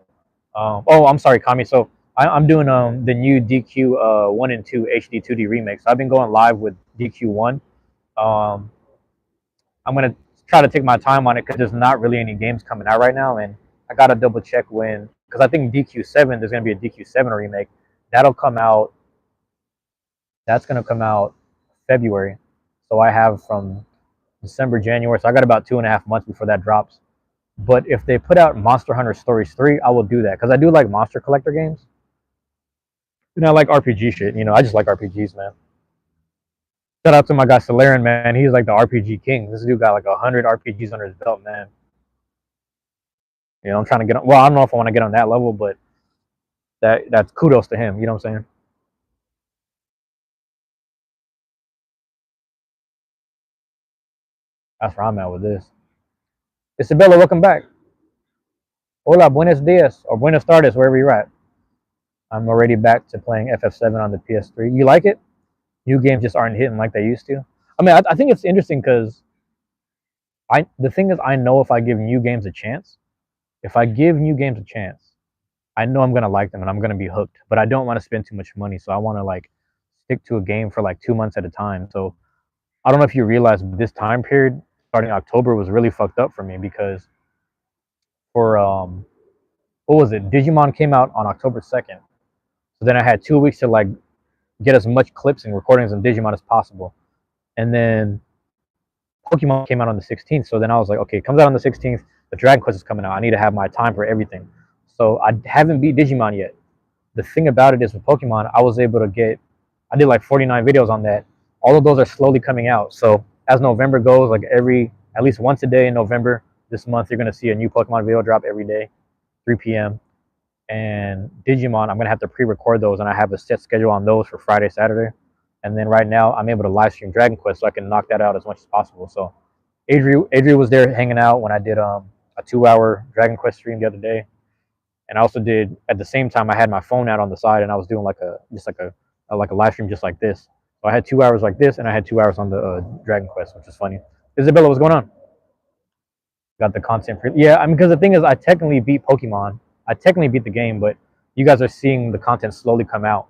Oh, I'm sorry, Kami. So I'm doing the new DQ 1 and 2 HD 2D remake. So I've been going live with DQ 1. Um, I'm gonna try to take my time on it because there's not really any games coming out right now, and I gotta double check when, because I think DQ 7 there's gonna be a DQ 7 remake. That'll come out. That's gonna come out February. So I have from December, January. So I got about 2.5 months before that drops. But if they put out Monster Hunter Stories 3, I will do that because I do like monster collector games. And I like RPG shit. I just like RPGs, man. Shout out to my guy Solarian, man. He's like the RPG king. This dude got like 100 RPGs under his belt, man. I'm trying to get on. Well, I don't know if I want to get on that level, but that's kudos to him. You know what I'm saying? That's where I'm at with this. Isabella, welcome back. Hola, buenos dias, or buenos tardes, wherever you're at. I'm already back to playing FF7 on the PS3. You like it? New games just aren't hitting like they used to. I mean, I think it's interesting because the thing is, I know if I give new games a chance, if I give new games a chance, I know I'm gonna like them and I'm gonna be hooked. But I don't want to spend too much money, so I want to like stick to a game for like 2 months at a time. So I don't know if you realize, but this time period starting October was really fucked up for me because for what was it? Digimon came out on October 2nd, so then I had 2 weeks to like get as much clips and recordings of Digimon as possible, and then Pokemon came out on the 16th. So then I was like, okay, it comes out on the 16th. The Dragon Quest is coming out. I need to have my time for everything. So I haven't beat Digimon yet. The thing about it is with Pokemon, I did like 49 videos on that. All of those are slowly coming out. So as November goes, like at least once a day in November, this month, you're going to see a new Pokemon video drop every day, 3 p.m. And Digimon, I'm going to have to pre-record those, and I have a set schedule on those for Friday, Saturday. And then right now, I'm able to live stream Dragon Quest, so I can knock that out as much as possible. So Adri was there hanging out when I did a 2-hour Dragon Quest stream the other day, and I also did at the same time. I had my phone out on the side, and I was doing like a live stream just like this. So I had 2 hours like this, and I had 2 hours on the Dragon Quest, which is funny. Isabella, what's going on? Got the content. Yeah, I mean, because the thing is, I technically beat Pokemon. I technically beat the game, but you guys are seeing the content slowly come out.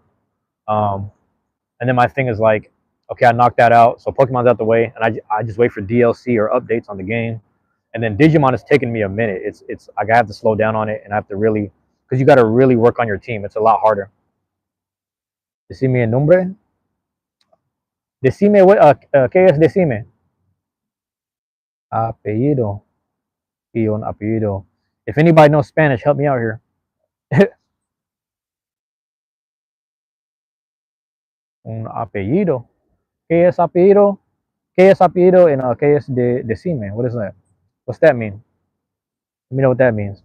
And then my thing is like, okay, I knocked that out, so Pokemon's out the way, and I just wait for DLC or updates on the game. And then Digimon is taking me a minute. It's I have to slow down on it, and I have to really, because you got to really work on your team. It's a lot harder. Decime el nombre. Decime, ¿qué es decime? Apellido. Y un apellido. If anybody knows Spanish, help me out here. Un apellido. ¿Qué es apellido? ¿Qué es apellido? And ¿qué es decime? What is that? What's that mean? Let me know what that means.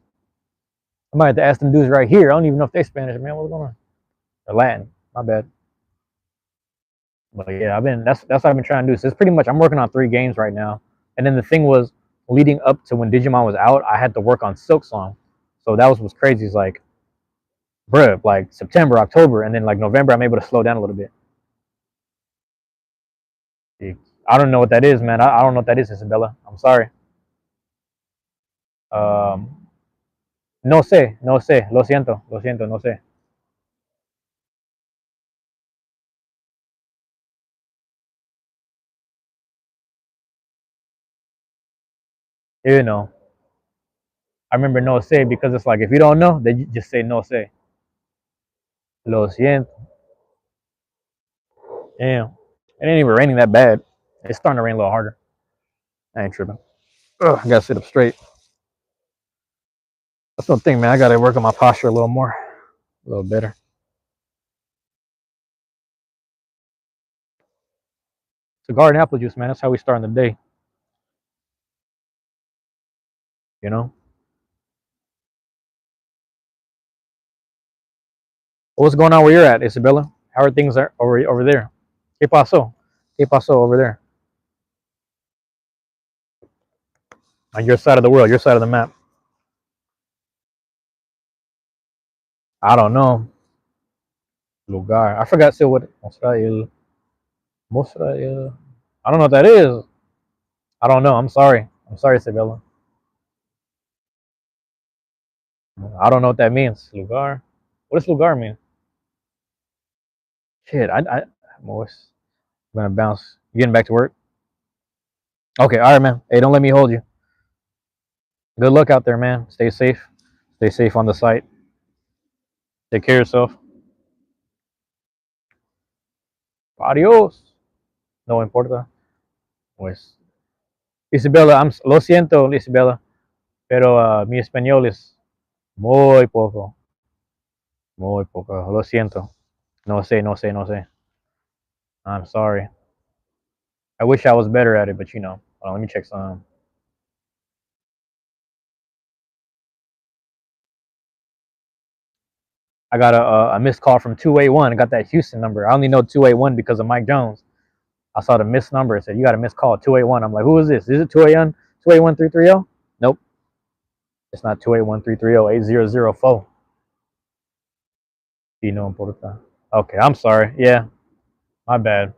I might have to ask them dudes right here. I don't even know if they Spanish, man. What's going on? Or Latin. My bad. But yeah, that's what I've been trying to do. So it's pretty much I'm working on 3 games right now. And then the thing was, leading up to when Digimon was out, I had to work on Silksong. So that was what's crazy. Is like, bruh, like September, October, and then like November, I'm able to slow down a little bit. I don't know what that is, man. I don't know what that is, Isabella. I'm sorry. Um, no sé, no sé. Lo siento, no sé. You know, I remember no sé because it's like if you don't know, then you just say no sé. Lo siento. Damn. It ain't even raining that bad. It's starting to rain a little harder. I ain't tripping. Ugh, I gotta sit up straight. That's one thing, man. I gotta work on my posture a little more, a little better. Cigar and apple juice, man. That's how we start in the day. You know. What's going on where you're at, Isabella? How are things over there? ¿Qué pasó? ¿Qué pasó over there? On your side of the world, your side of the map. I don't know. Lugar. I forgot still what Mosrael. Mosrael. I don't know what that is. I don't know. I'm sorry. I'm sorry, Isabella. I don't know what that means. Lugar. What does lugar mean? Shit, I'm gonna bounce. You getting back to work? Okay, all right, man. Hey, don't let me hold you. Good luck out there, man. Stay safe. Stay safe on the site. Take care of yourself. Adios. No importa. Pues, Isabella, lo siento, Isabella, pero mi español es muy poco. Muy poco. Lo siento. No sé, no sé, no sé. I'm sorry. I wish I was better at it, but you know. Hold on, let me check some. I got a missed call from 281. I got that Houston number. I only know 281 because of Mike Jones. I saw the missed number. It said, you got a missed call, 281. I'm like, who is this? Is it 281? 281-330? Nope. It's not 281-330-8004. You know, Porta. Okay, I'm sorry. Yeah, my bad.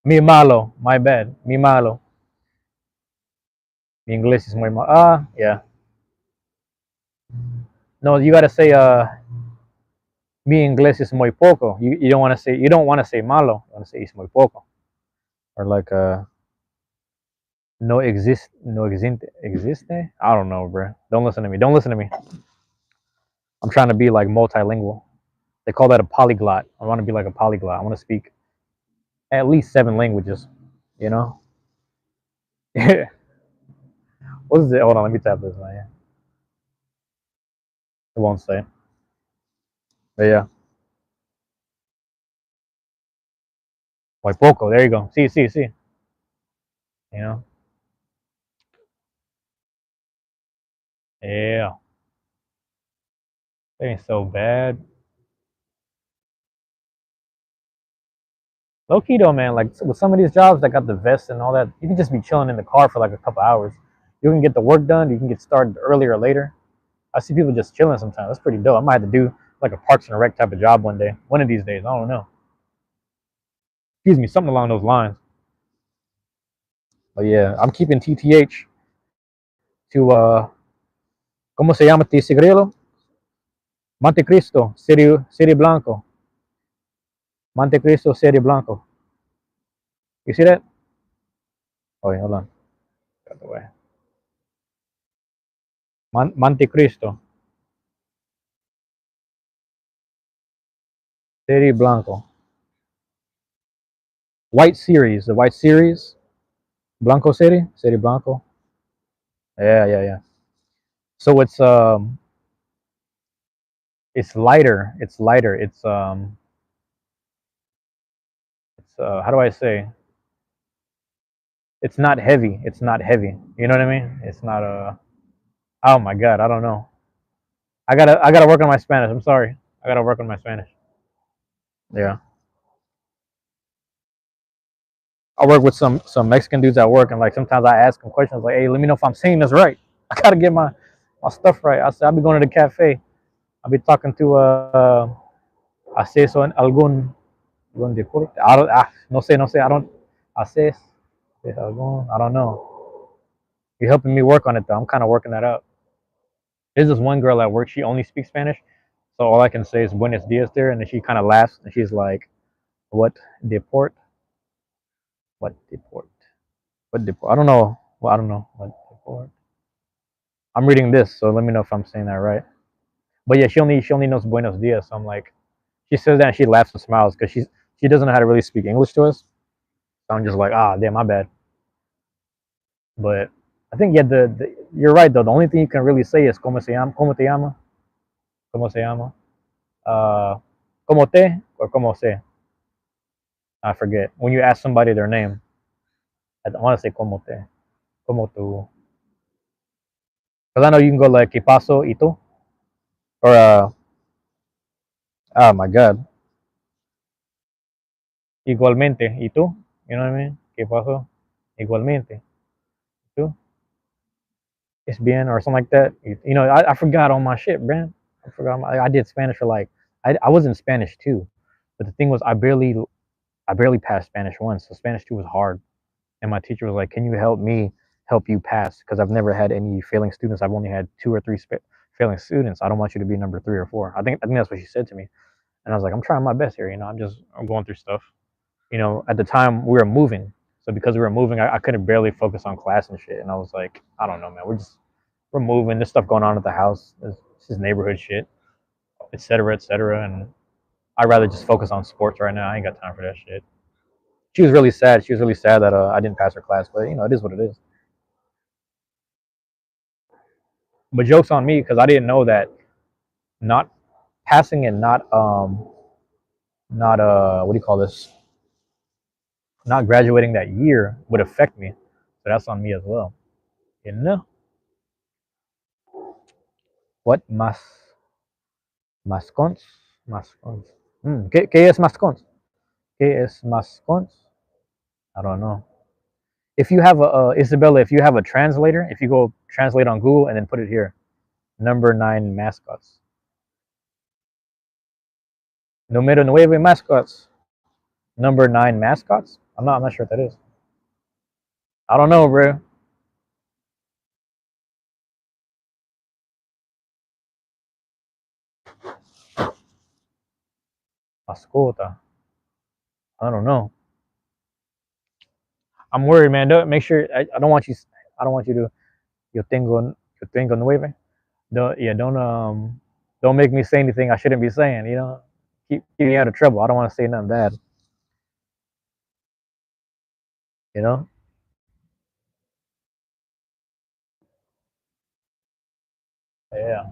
Mi malo. My bad. Mi malo. Mi inglés es muy malo. Yeah. No, you gotta say mi inglés es muy poco. You don't want to say malo. You want to say es muy poco. Or like no existe. I don't know, bro. Don't listen to me. Don't listen to me. I'm trying to be like multilingual. They call that a polyglot. I want to be like a polyglot. I want to speak at least 7 languages. You know. What is it? Hold on, let me tap this. Man. It won't say. But yeah. Muy poco. There you go. See. You know. Yeah. It ain't so bad. Low key though, man. Like with some of these jobs that got the vest and all that, you can just be chilling in the car for like a couple hours. You can get the work done. You can get started earlier or later. I see people just chilling sometimes. That's pretty dope. I might have to do like a Parks and Rec type of job one day. One of these days. I don't know. Excuse me, something along those lines. But yeah, I'm keeping TTH to ¿cómo se llama este cigarrillo? Montecristo, City Blanco. Montecristo, City Blanco. You see that? Oh, wait, hold on. Got the way. Montecristo, City Blanco. White Series, the White Series. Blanco City Blanco. Yeah. So it's lighter. It's lighter. It's how do I say? It's not heavy. It's not heavy. You know what I mean? It's not oh my god, I don't know. I gotta work on my Spanish. I'm sorry. I gotta work on my Spanish. Yeah. I work with some Mexican dudes at work, and like sometimes I ask them questions like, "Hey, let me know if I'm saying this right." I gotta get my stuff right. I said I'll be going to the cafe. I'll be talking to acceso en algún deporte. I don't no sé. I don't acceso algún. I don't know. You're helping me work on it though. I'm kind of working that out. There's this one girl at work. She only speaks Spanish, so all I can say is Buenos dias there, and then she kind of laughs and she's like, "What deport? What deport? What deport? I don't know. Well, I don't know what deport." I'm reading this, so let me know if I'm saying that right. But yeah, she only knows Buenos dias. So I'm like, she says that and she laughs and smiles because She doesn't know how to really speak English to us. So I'm just like, ah, damn, my bad. But I think, yeah, you're right, though. The only thing you can really say is, ¿Cómo se llama? ¿Cómo te llama? ¿Cómo se llama? Uh, ¿Cómo te? Or ¿Cómo se? I forget. When you ask somebody their name, I want to say ¿Cómo te? ¿Cómo tú? Because I know you can go like, ¿Qué pasó? ¿Y tú? Or, oh my God. Igualmente. ¿Y tú? You know what I mean? ¿Qué pasó? Igualmente. ¿Tú? Es bien, or something like that. You know, I forgot all my shit, man. I forgot. I did Spanish for like, I was in Spanish too, but the thing was, I barely passed Spanish once. So Spanish two was hard, and my teacher was like, "Can you help me help you pass? Because I've never had any failing students. I've only had two or three failing students. I don't want you to be number three or four." I think that's what she said to me, and I was like, "I'm trying my best here. You know, I'm going through stuff. You know, at the time we were moving, so because we were moving, I couldn't barely focus on class and shit. And I was like, I don't know, man. We're moving. There's stuff going on at the house. It's just neighborhood shit, et cetera, et cetera. And I'd rather just focus on sports right now. I ain't got time for that shit." She was really sad. She was really sad that I didn't pass her class, but you know, it is what it is. But jokes on me because I didn't know that not passing and not what do you call this? Not graduating that year would affect me. So that's on me as well. You know what? Mascons, mascons. ¿Qué es mascons? ¿Qué es mascons? I don't know. If you have a Isabella, if you have a translator, if you go translate on Google and then put it here, number 9 mascots. Número 9 mascots. Number 9 mascots. I'm not sure what that is. I don't know, bro. Mascota. I don't know. I'm worried, man. Don't make sure. I don't want you. I don't want you to. Yo tengo 9. Don't, yeah. Don't make me say anything I shouldn't be saying. You know. Keep me out of trouble. I don't want to say nothing bad. You know. Yeah.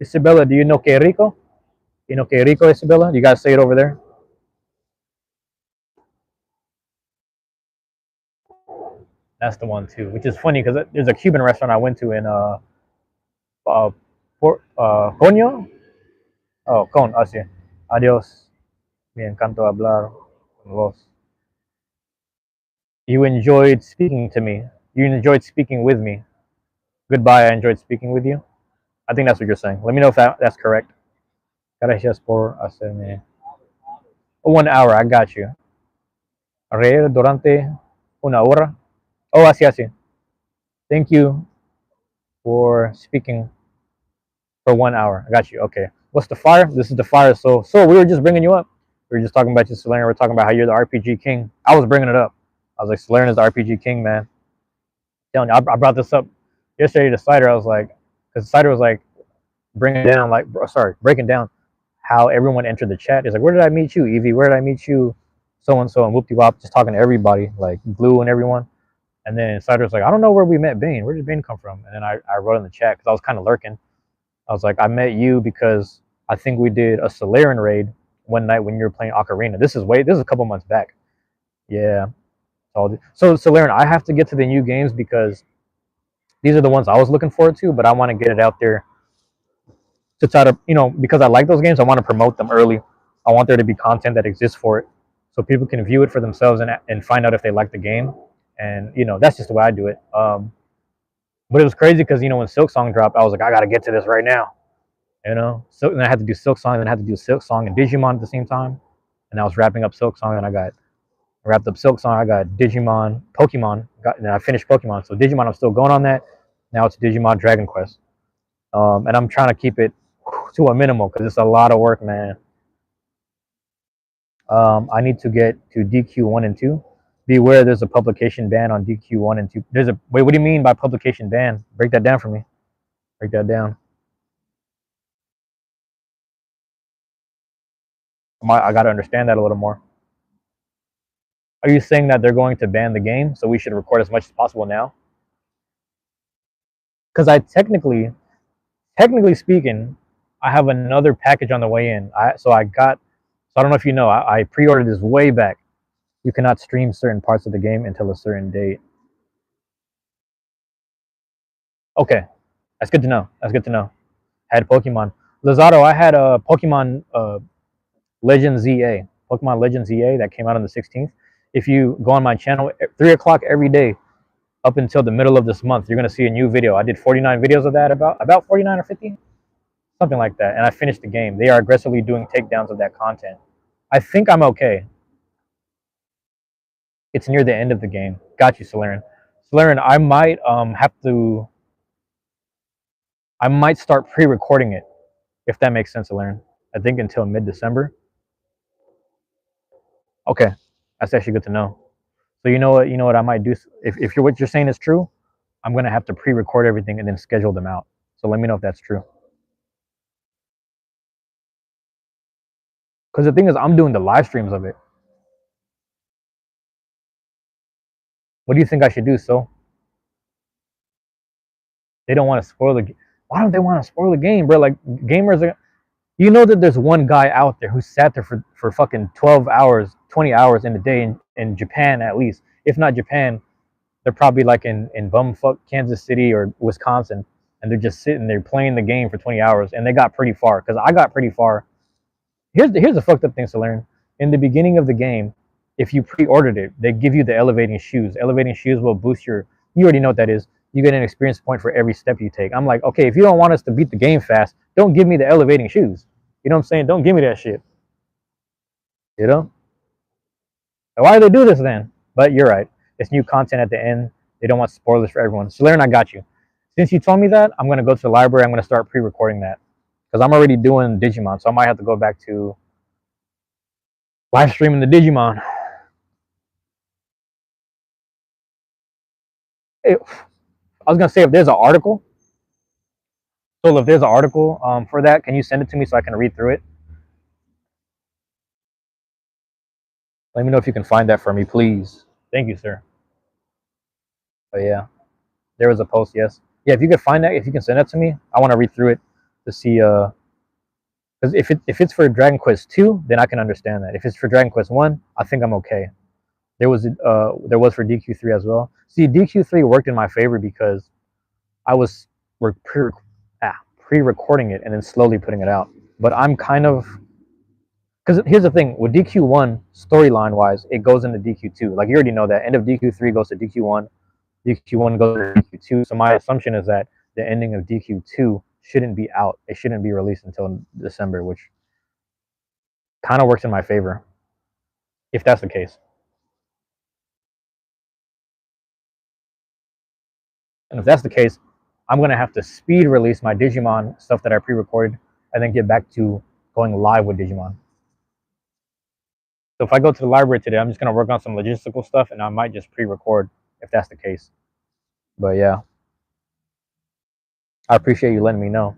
Isabella, do you know que rico? You know que rico, Isabella? You guys say it over there. That's the one too, which is funny because there's a Cuban restaurant I went to in uh, Coño. Oh, con, así. Adiós. Me encantó hablar con vos. You enjoyed speaking to me. You enjoyed speaking with me. Goodbye. I enjoyed speaking with you. I think that's what you're saying. Let me know if that's correct. Gracias por hacerme. Oh, 1 hour. I got you. Reír durante 1 hora. Oh, así, así. Thank you for speaking for 1 hour. I got you. Okay. What's the fire? This is the fire. So we were just bringing you up. We were just talking about you, Solarian. We're talking about how you're the RPG king. I was bringing it up. I was like, Solarian is the RPG king, man. Telling you, I brought this up yesterday to Cider. I was like, because Cider was like bringing down, like, breaking down how everyone entered the chat. It's like, where did I meet you, Evie? Where did I meet you? So and so, and whoop de wop, just talking to everybody, like Blue and everyone. And then Cider was like, I don't know where we met Bane. Where did Bane come from? And then I wrote in the chat because I was kind of lurking. I was like, I met you because I think we did a Solarian raid one night when you were playing Ocarina. This is a couple months back. Yeah. So Solarian, I have to get to the new games because these are the ones I was looking forward to, but I want to get it out there to try to, because I like those games, I want to promote them early. I want there to be content that exists for it so people can view it for themselves and find out if they like the game. And, that's just the way I do it. But it was crazy because, when Silk Song dropped, I was like, I got to get to this right now. So then I had to do Silk Song, then I had to do Silk Song and Digimon at the same time. And I was wrapping up Silk Song, and I wrapped up Silk Song. I got Digimon, Pokemon, and then I finished Pokemon. So Digimon, I'm still going on that. Now it's Digimon Dragon Quest. And I'm trying to keep it to a minimal because it's a lot of work, man. I need to get to DQ 1 and 2 Beware, there's a publication ban on DQ1 and 2. There's a wait. What do you mean by publication ban? Break that down for me. Break that down. I got to understand that a little more. Are you saying that they're going to ban the game, so we should record as much as possible now? Because technically speaking, I have another package on the way in. So I don't know if you know, I pre-ordered this way back. You cannot stream certain parts of the game until a certain date. Okay, that's good to know. That's good to know. I had Pokemon. Lizardo, I had a Pokemon Legend ZA. Pokemon Legend ZA that came out on the 16th. If you go on my channel, 3 o'clock every day up until the middle of this month, you're going to see a new video. I did 49 videos of that, about 49 or 50, something like that. And I finished the game. They are aggressively doing takedowns of that content. I think I'm okay. It's near the end of the game. Got you, Solarian. Solarian, I might start pre-recording it, if that makes sense, Solarian. I think until mid-December. Okay, that's actually good to know. So you know what I might do, if what you're saying is true, I'm gonna have to pre-record everything and then schedule them out. So let me know if that's true. Because the thing is, I'm doing the live streams of it. What do you think I should do, So they don't want to spoil the game. Why don't they want to spoil the game, bro? Like, gamers are, you know that there's one guy out there who sat there for fucking 12 hours, 20 hours in a day in Japan, at least. If not Japan, they're probably like in bumfuck Kansas City or Wisconsin, and they're just sitting there playing the game for 20 hours, and they got pretty far. Because I got pretty far. Here's the fucked up thing to learn. In the beginning of the game, if you pre-ordered it, they give you the elevating shoes. Elevating shoes will boost your, you already know what that is. You get an experience point for every step you take. I'm like, okay, if you don't want us to beat the game fast, don't give me the elevating shoes. You know what I'm saying? Don't give me that shit. You know? Why do they do this then? But you're right. It's new content at the end. They don't want spoilers for everyone. So, Larry, I got you. Since you told me that, I'm going to go to the library. I'm going to start pre-recording that. Because I'm already doing Digimon. So I might have to go back to live streaming the Digimon. I was going to say, if there's an article, so if there's an article for that, can you send it to me so I can read through it? Let me know if you can find that for me, please. Thank you, sir. But yeah, there was a post, yes. Yeah, if you could find that, if you can send that to me, I want to read through it to see. Because if it's for Dragon Quest 2, then I can understand that. If it's for Dragon Quest 1, I think I'm okay. There was for DQ3 as well. See, DQ3 worked in my favor because I was pre-recording it and then slowly putting it out. But I'm kind of, because here's the thing with DQ1 storyline wise, it goes into DQ2. Like, you already know that end of DQ3 goes to DQ1, DQ1 goes to DQ2. So my assumption is that the ending of DQ2 shouldn't be out. It shouldn't be released until December, which kind of works in my favor, if that's the case. And if that's the case, I'm going to have to speed release my Digimon stuff that I pre-recorded and then get back to going live with Digimon. So if I go to the library today, I'm just going to work on some logistical stuff and I might just pre-record if that's the case. But yeah, I appreciate you letting me know.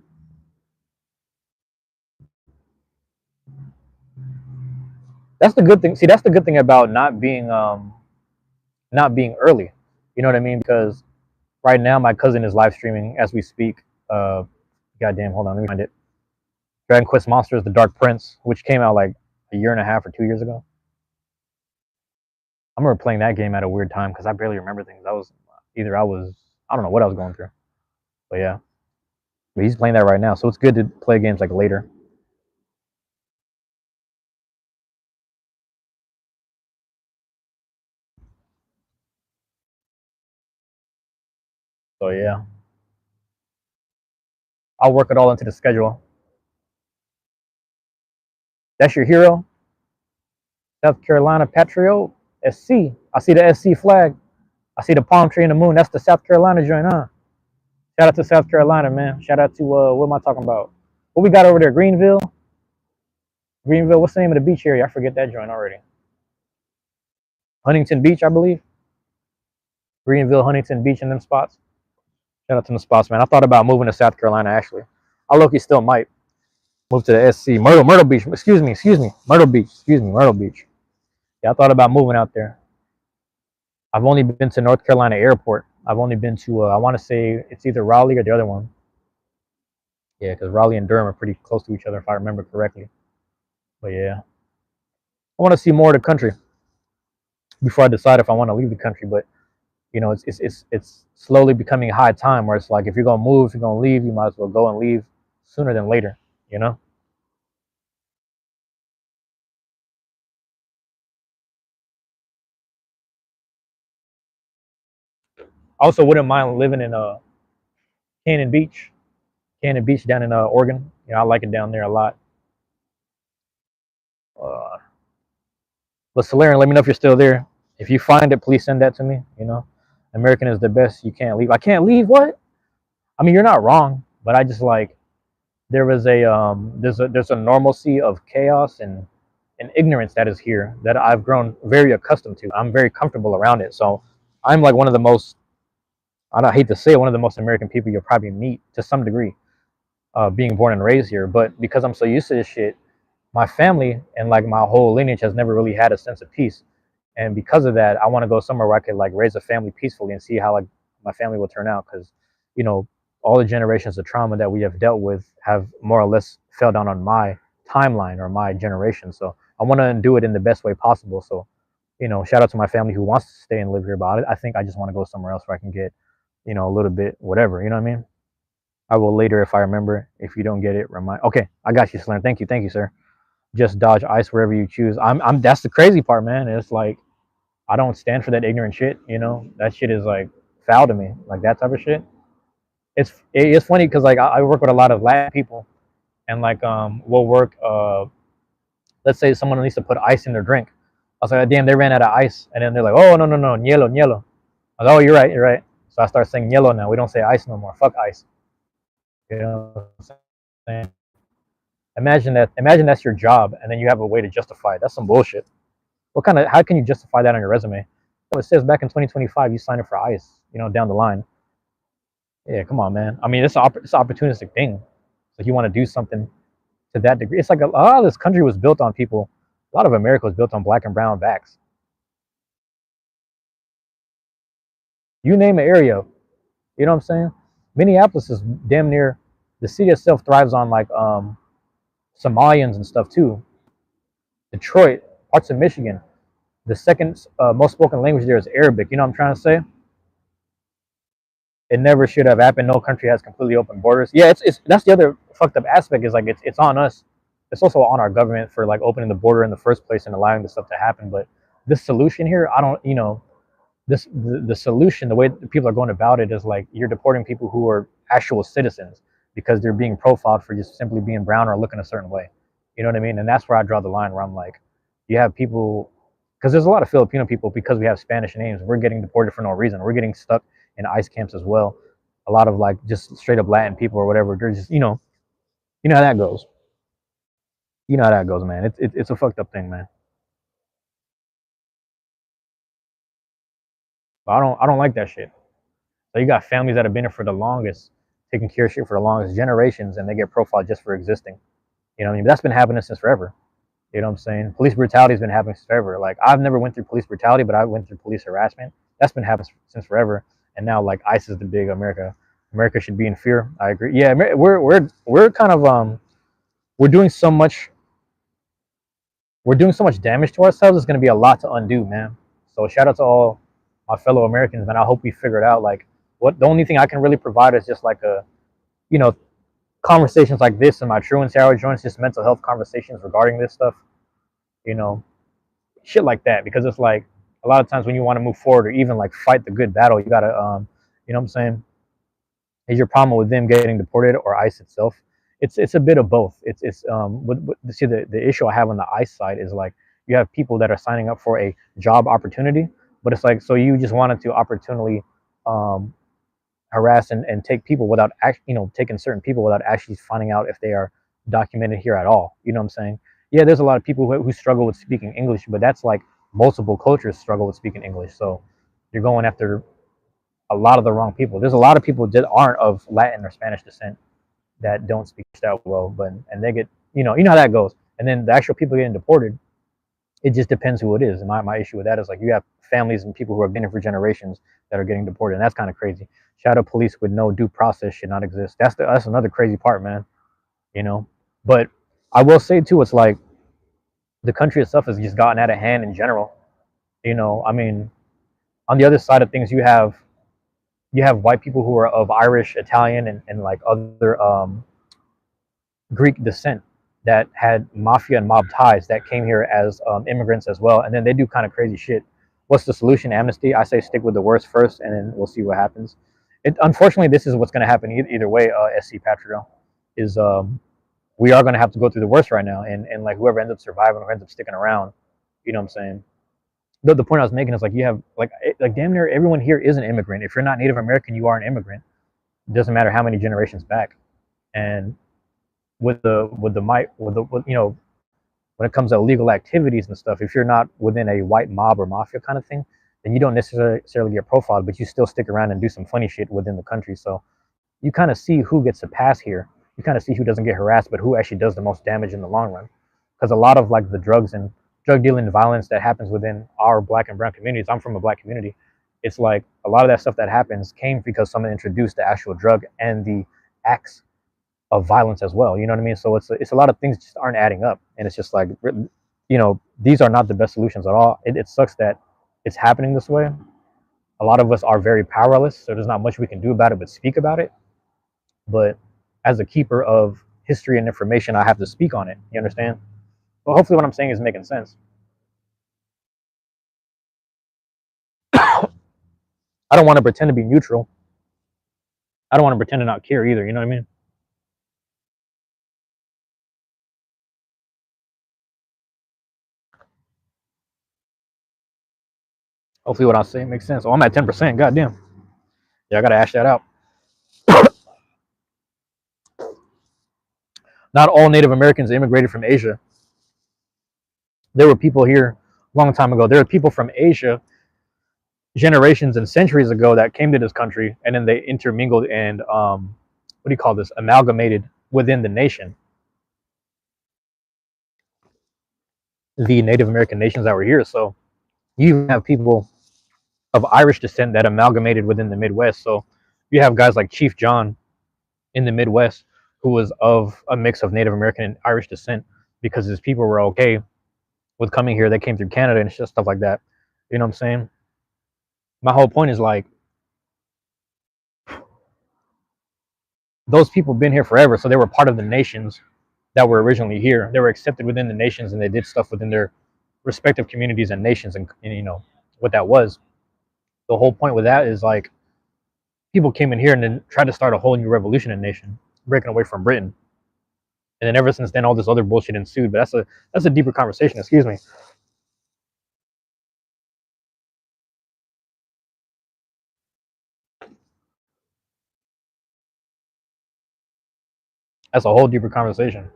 That's the good thing. See, that's the good thing about not being early. You know what I mean? Because right now my cousin is live streaming as we speak. Goddamn, hold on, let me find it. Dragon Quest Monsters: The Dark Prince, which came out like a year and a half or 2 years ago. I remember playing that game at a weird time because I barely remember things. I don't know what I was going through. But yeah. But he's playing that right now, so it's good to play games like later. So yeah. I'll work it all into the schedule. That's your hero? South Carolina Patriot? SC. I see the SC flag. I see the palm tree and the moon. That's the South Carolina joint, huh? Shout out to South Carolina, man. Shout out to, what am I talking about? What we got over there? Greenville? Greenville, what's the name of the beach area? I forget that joint already. Huntington Beach, I believe. Greenville, Huntington Beach, and them spots. Shout out to the spots, man. I thought about moving to South Carolina actually. I low-key still might move to the SC. Myrtle Beach. Excuse me. Myrtle Beach. Excuse me. Myrtle Beach. Yeah, I thought about moving out there. I've only been to North Carolina Airport. I've only been to I want to say it's either Raleigh or the other one. Yeah, because Raleigh and Durham are pretty close to each other if I remember correctly. But yeah, I want to see more of the country before I decide if I want to leave the country. But you know, it's slowly becoming high time where it's like if you're gonna move, if you're gonna leave, you might as well go and leave sooner than later. You know. I also wouldn't mind living in Cannon Beach, Cannon Beach down in Oregon. You know, I like it down there a lot. Uh, but Solarian, let me know if you're still there. If you find it, please send that to me. You know, American is the best. You can't leave. I can't leave. What? I mean, you're not wrong, but I just like there was there's a normalcy of chaos and ignorance that is here that I've grown very accustomed to. I'm very comfortable around it. So I'm like one of the most I don't hate to say it, one of the most American people you'll probably meet to some degree, being born and raised here. But because I'm so used to this shit, my family and like my whole lineage has never really had a sense of peace. And because of that, I want to go somewhere where I could like raise a family peacefully and see how like my family will turn out. Because, you know, all the generations of trauma that we have dealt with have more or less fell down on my timeline or my generation. So I want to do it in the best way possible. So, you know, shout out to my family who wants to stay and live here, but I think I just want to go somewhere else where I can get, you know, a little bit whatever. You know what I mean? I will later if I remember. If you don't get it, remind. Okay, I got you, Slim. Thank you, sir. Just dodge ice wherever you choose. I'm. That's the crazy part, man. It's like I don't stand for that ignorant shit. You know, that shit is like foul to me. Like that type of shit. It's funny because like I work with a lot of Latin people, and like we'll work. Let's say someone needs to put ice in their drink. I was like, damn, they ran out of ice, and then they're like, oh no, hielo, hielo. I was like, oh, you're right, you're right. So I start saying hielo now. We don't say ice no more. Fuck ice. You know what I'm saying? Imagine that. Imagine that's your job, and then you have a way to justify it. That's some bullshit. What kind of? How can you justify that on your resume? It says back in 2025 you signed up for ICE. You know, down the line. Yeah, come on, man. I mean, it's an opportunistic thing. Like you want to do something to that degree. It's like a lot of this country was built on people. A lot of America was built on black and brown backs. You name an area, you know what I'm saying? Minneapolis is damn near the city itself thrives on like Somalians and stuff too. Detroit, parts of Michigan. The second most spoken language there is Arabic. You know what I'm trying to say? It never should have happened. No country has completely open borders. Yeah, it's that's the other fucked up aspect is like it's on us. It's also on our government for like opening the border in the first place and allowing this stuff to happen. But this solution here, I don't, you know, the solution, the way people are going about it is like you're deporting people who are actual citizens because they're being profiled for just simply being brown or looking a certain way. You know what I mean? And that's where I draw the line where I'm like, you have people, because there's a lot of Filipino people because we have Spanish names. We're getting deported for no reason. We're getting stuck in ICE camps as well. A lot of like just straight up Latin people or whatever. They're just, you know how that goes. You know how that goes, man. It's a fucked up thing, man. But I don't like that shit. So you got families that have been here for the longest, taking care of shit for the longest generations, and they get profiled just for existing. You know what I mean? But that's been happening since forever. You know what I'm saying? Police brutality has been happening since forever. Like I've never went through police brutality, but I went through police harassment. That's been happening since forever. And now like ICE is the big America. America should be in fear. I agree. Yeah, we're kind of we're doing so much we're doing so much damage to ourselves. It's going to be a lot to undo, man. So shout out to all my fellow Americans, man. I hope we figure it out. Like, what the only thing I can really provide is just like a, you know, conversations like this and my True and Sour joints, just mental health conversations regarding this stuff. You know, shit like that. Because it's like a lot of times when you want to move forward or even like fight the good battle, you gotta, you know what I'm saying? Is your problem with them getting deported or ICE itself? It's a bit of both. See the issue I have on the ICE side is like you have people that are signing up for a job opportunity, but it's like so you just wanted to opportunely um, harass and take people without taking certain people without actually finding out if they are documented here at all. You know what I'm saying? Yeah, there's a lot of people who struggle with speaking English, but that's like multiple cultures struggle with speaking English. So you're going after a lot of the wrong people. There's a lot of people that aren't of Latin or Spanish descent that don't speak that well, but and they get you know how that goes. And then the actual people getting deported, it just depends who it is. And my issue with that is like you have families and people who have been here for generations that are getting deported, and that's kind of crazy. Shadow police with no due process should not exist. That's another crazy part, man. You know, but I will say too, it's like the country itself has just gotten out of hand in general. I mean, on the other side of things, you have white people who are of Irish, Italian, and like other Greek descent that had mafia and mob ties that came here as immigrants as well, and then they do kind of crazy shit. What's the solution? Amnesty? I say stick with the worst first, and then we'll see what happens. Unfortunately, this is what's going to happen either way. SC Patriot is we are going to have to go through the worst right now, and like whoever ends up surviving or ends up sticking around, you know what I'm saying? The point I was making is like you have like damn near everyone here is an immigrant. If you're not Native American, you are an immigrant. It doesn't matter how many generations back. And when it comes to illegal activities and stuff, if you're not within a white mob or mafia kind of thing, then you don't necessarily get profiled, but you still stick around and do some funny shit within the country. So you kind of see who gets a pass here. You kind of see who doesn't get harassed, but who actually does the most damage in the long run. Because a lot of like the drugs and drug dealing and violence that happens within our black and brown communities, I'm from a black community, it's like a lot of that stuff that happens came because someone introduced the actual drug and the acts of violence as well. You know what I mean? So it's a lot of things just aren't adding up, and it's just like these are not the best solutions at all. It sucks that it's happening this way. A lot of us are very powerless, so there's not much we can do about it but speak about it. But as a keeper of history and information, I have to speak on it. You understand? Well, hopefully what I'm saying is making sense. I don't want to pretend to be neutral. I don't want to pretend to not care either. You know what I mean? Hopefully what I'm saying makes sense. Oh, I'm at 10%. Goddamn. Yeah, I gotta ash that out. Not all Native Americans immigrated from Asia. There were people here a long time ago. There were people from Asia generations and centuries ago that came to this country, and then they intermingled and what do you call this? Amalgamated within the nation. The Native American nations that were here. So you have people of Irish descent that amalgamated within the Midwest. So you have guys like Chief John in the Midwest who was of a mix of Native American and Irish descent because his people were okay with coming here. They came through Canada and just stuff like that. You know what I'm saying? My whole point is like those people been here forever, so they were part of the nations that were originally here. They were accepted within the nations, and they did stuff within their respective communities and nations, and what that was. The whole point with that is like people came in here and then tried to start a whole new revolution in the nation, breaking away from Britain. And then ever since then, all this other bullshit ensued. But that's a deeper conversation. Excuse me. That's a whole deeper conversation.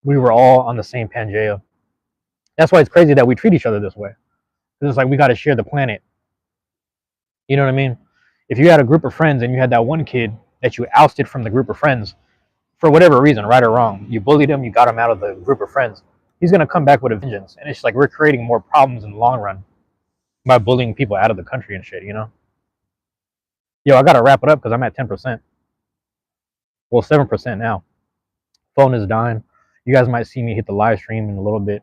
We were all on the same Pangea. That's why it's crazy that we treat each other this way. Because it's like we got to share the planet. You know what I mean? If you had a group of friends and you had that one kid that you ousted from the group of friends for whatever reason, right or wrong, you bullied him, you got him out of the group of friends, he's going to come back with a vengeance. And it's like we're creating more problems in the long run by bullying people out of the country and shit. Yo, I got to wrap it up because I'm at 10%. Well, 7% now. Phone is dying. You guys might see me hit the live stream in a little bit.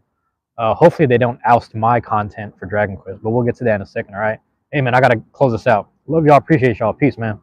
Hopefully they don't oust my content for Dragon Quest, but we'll get to that in a second, all right? Hey, man, I got to close this out. Love y'all. Appreciate y'all. Peace, man.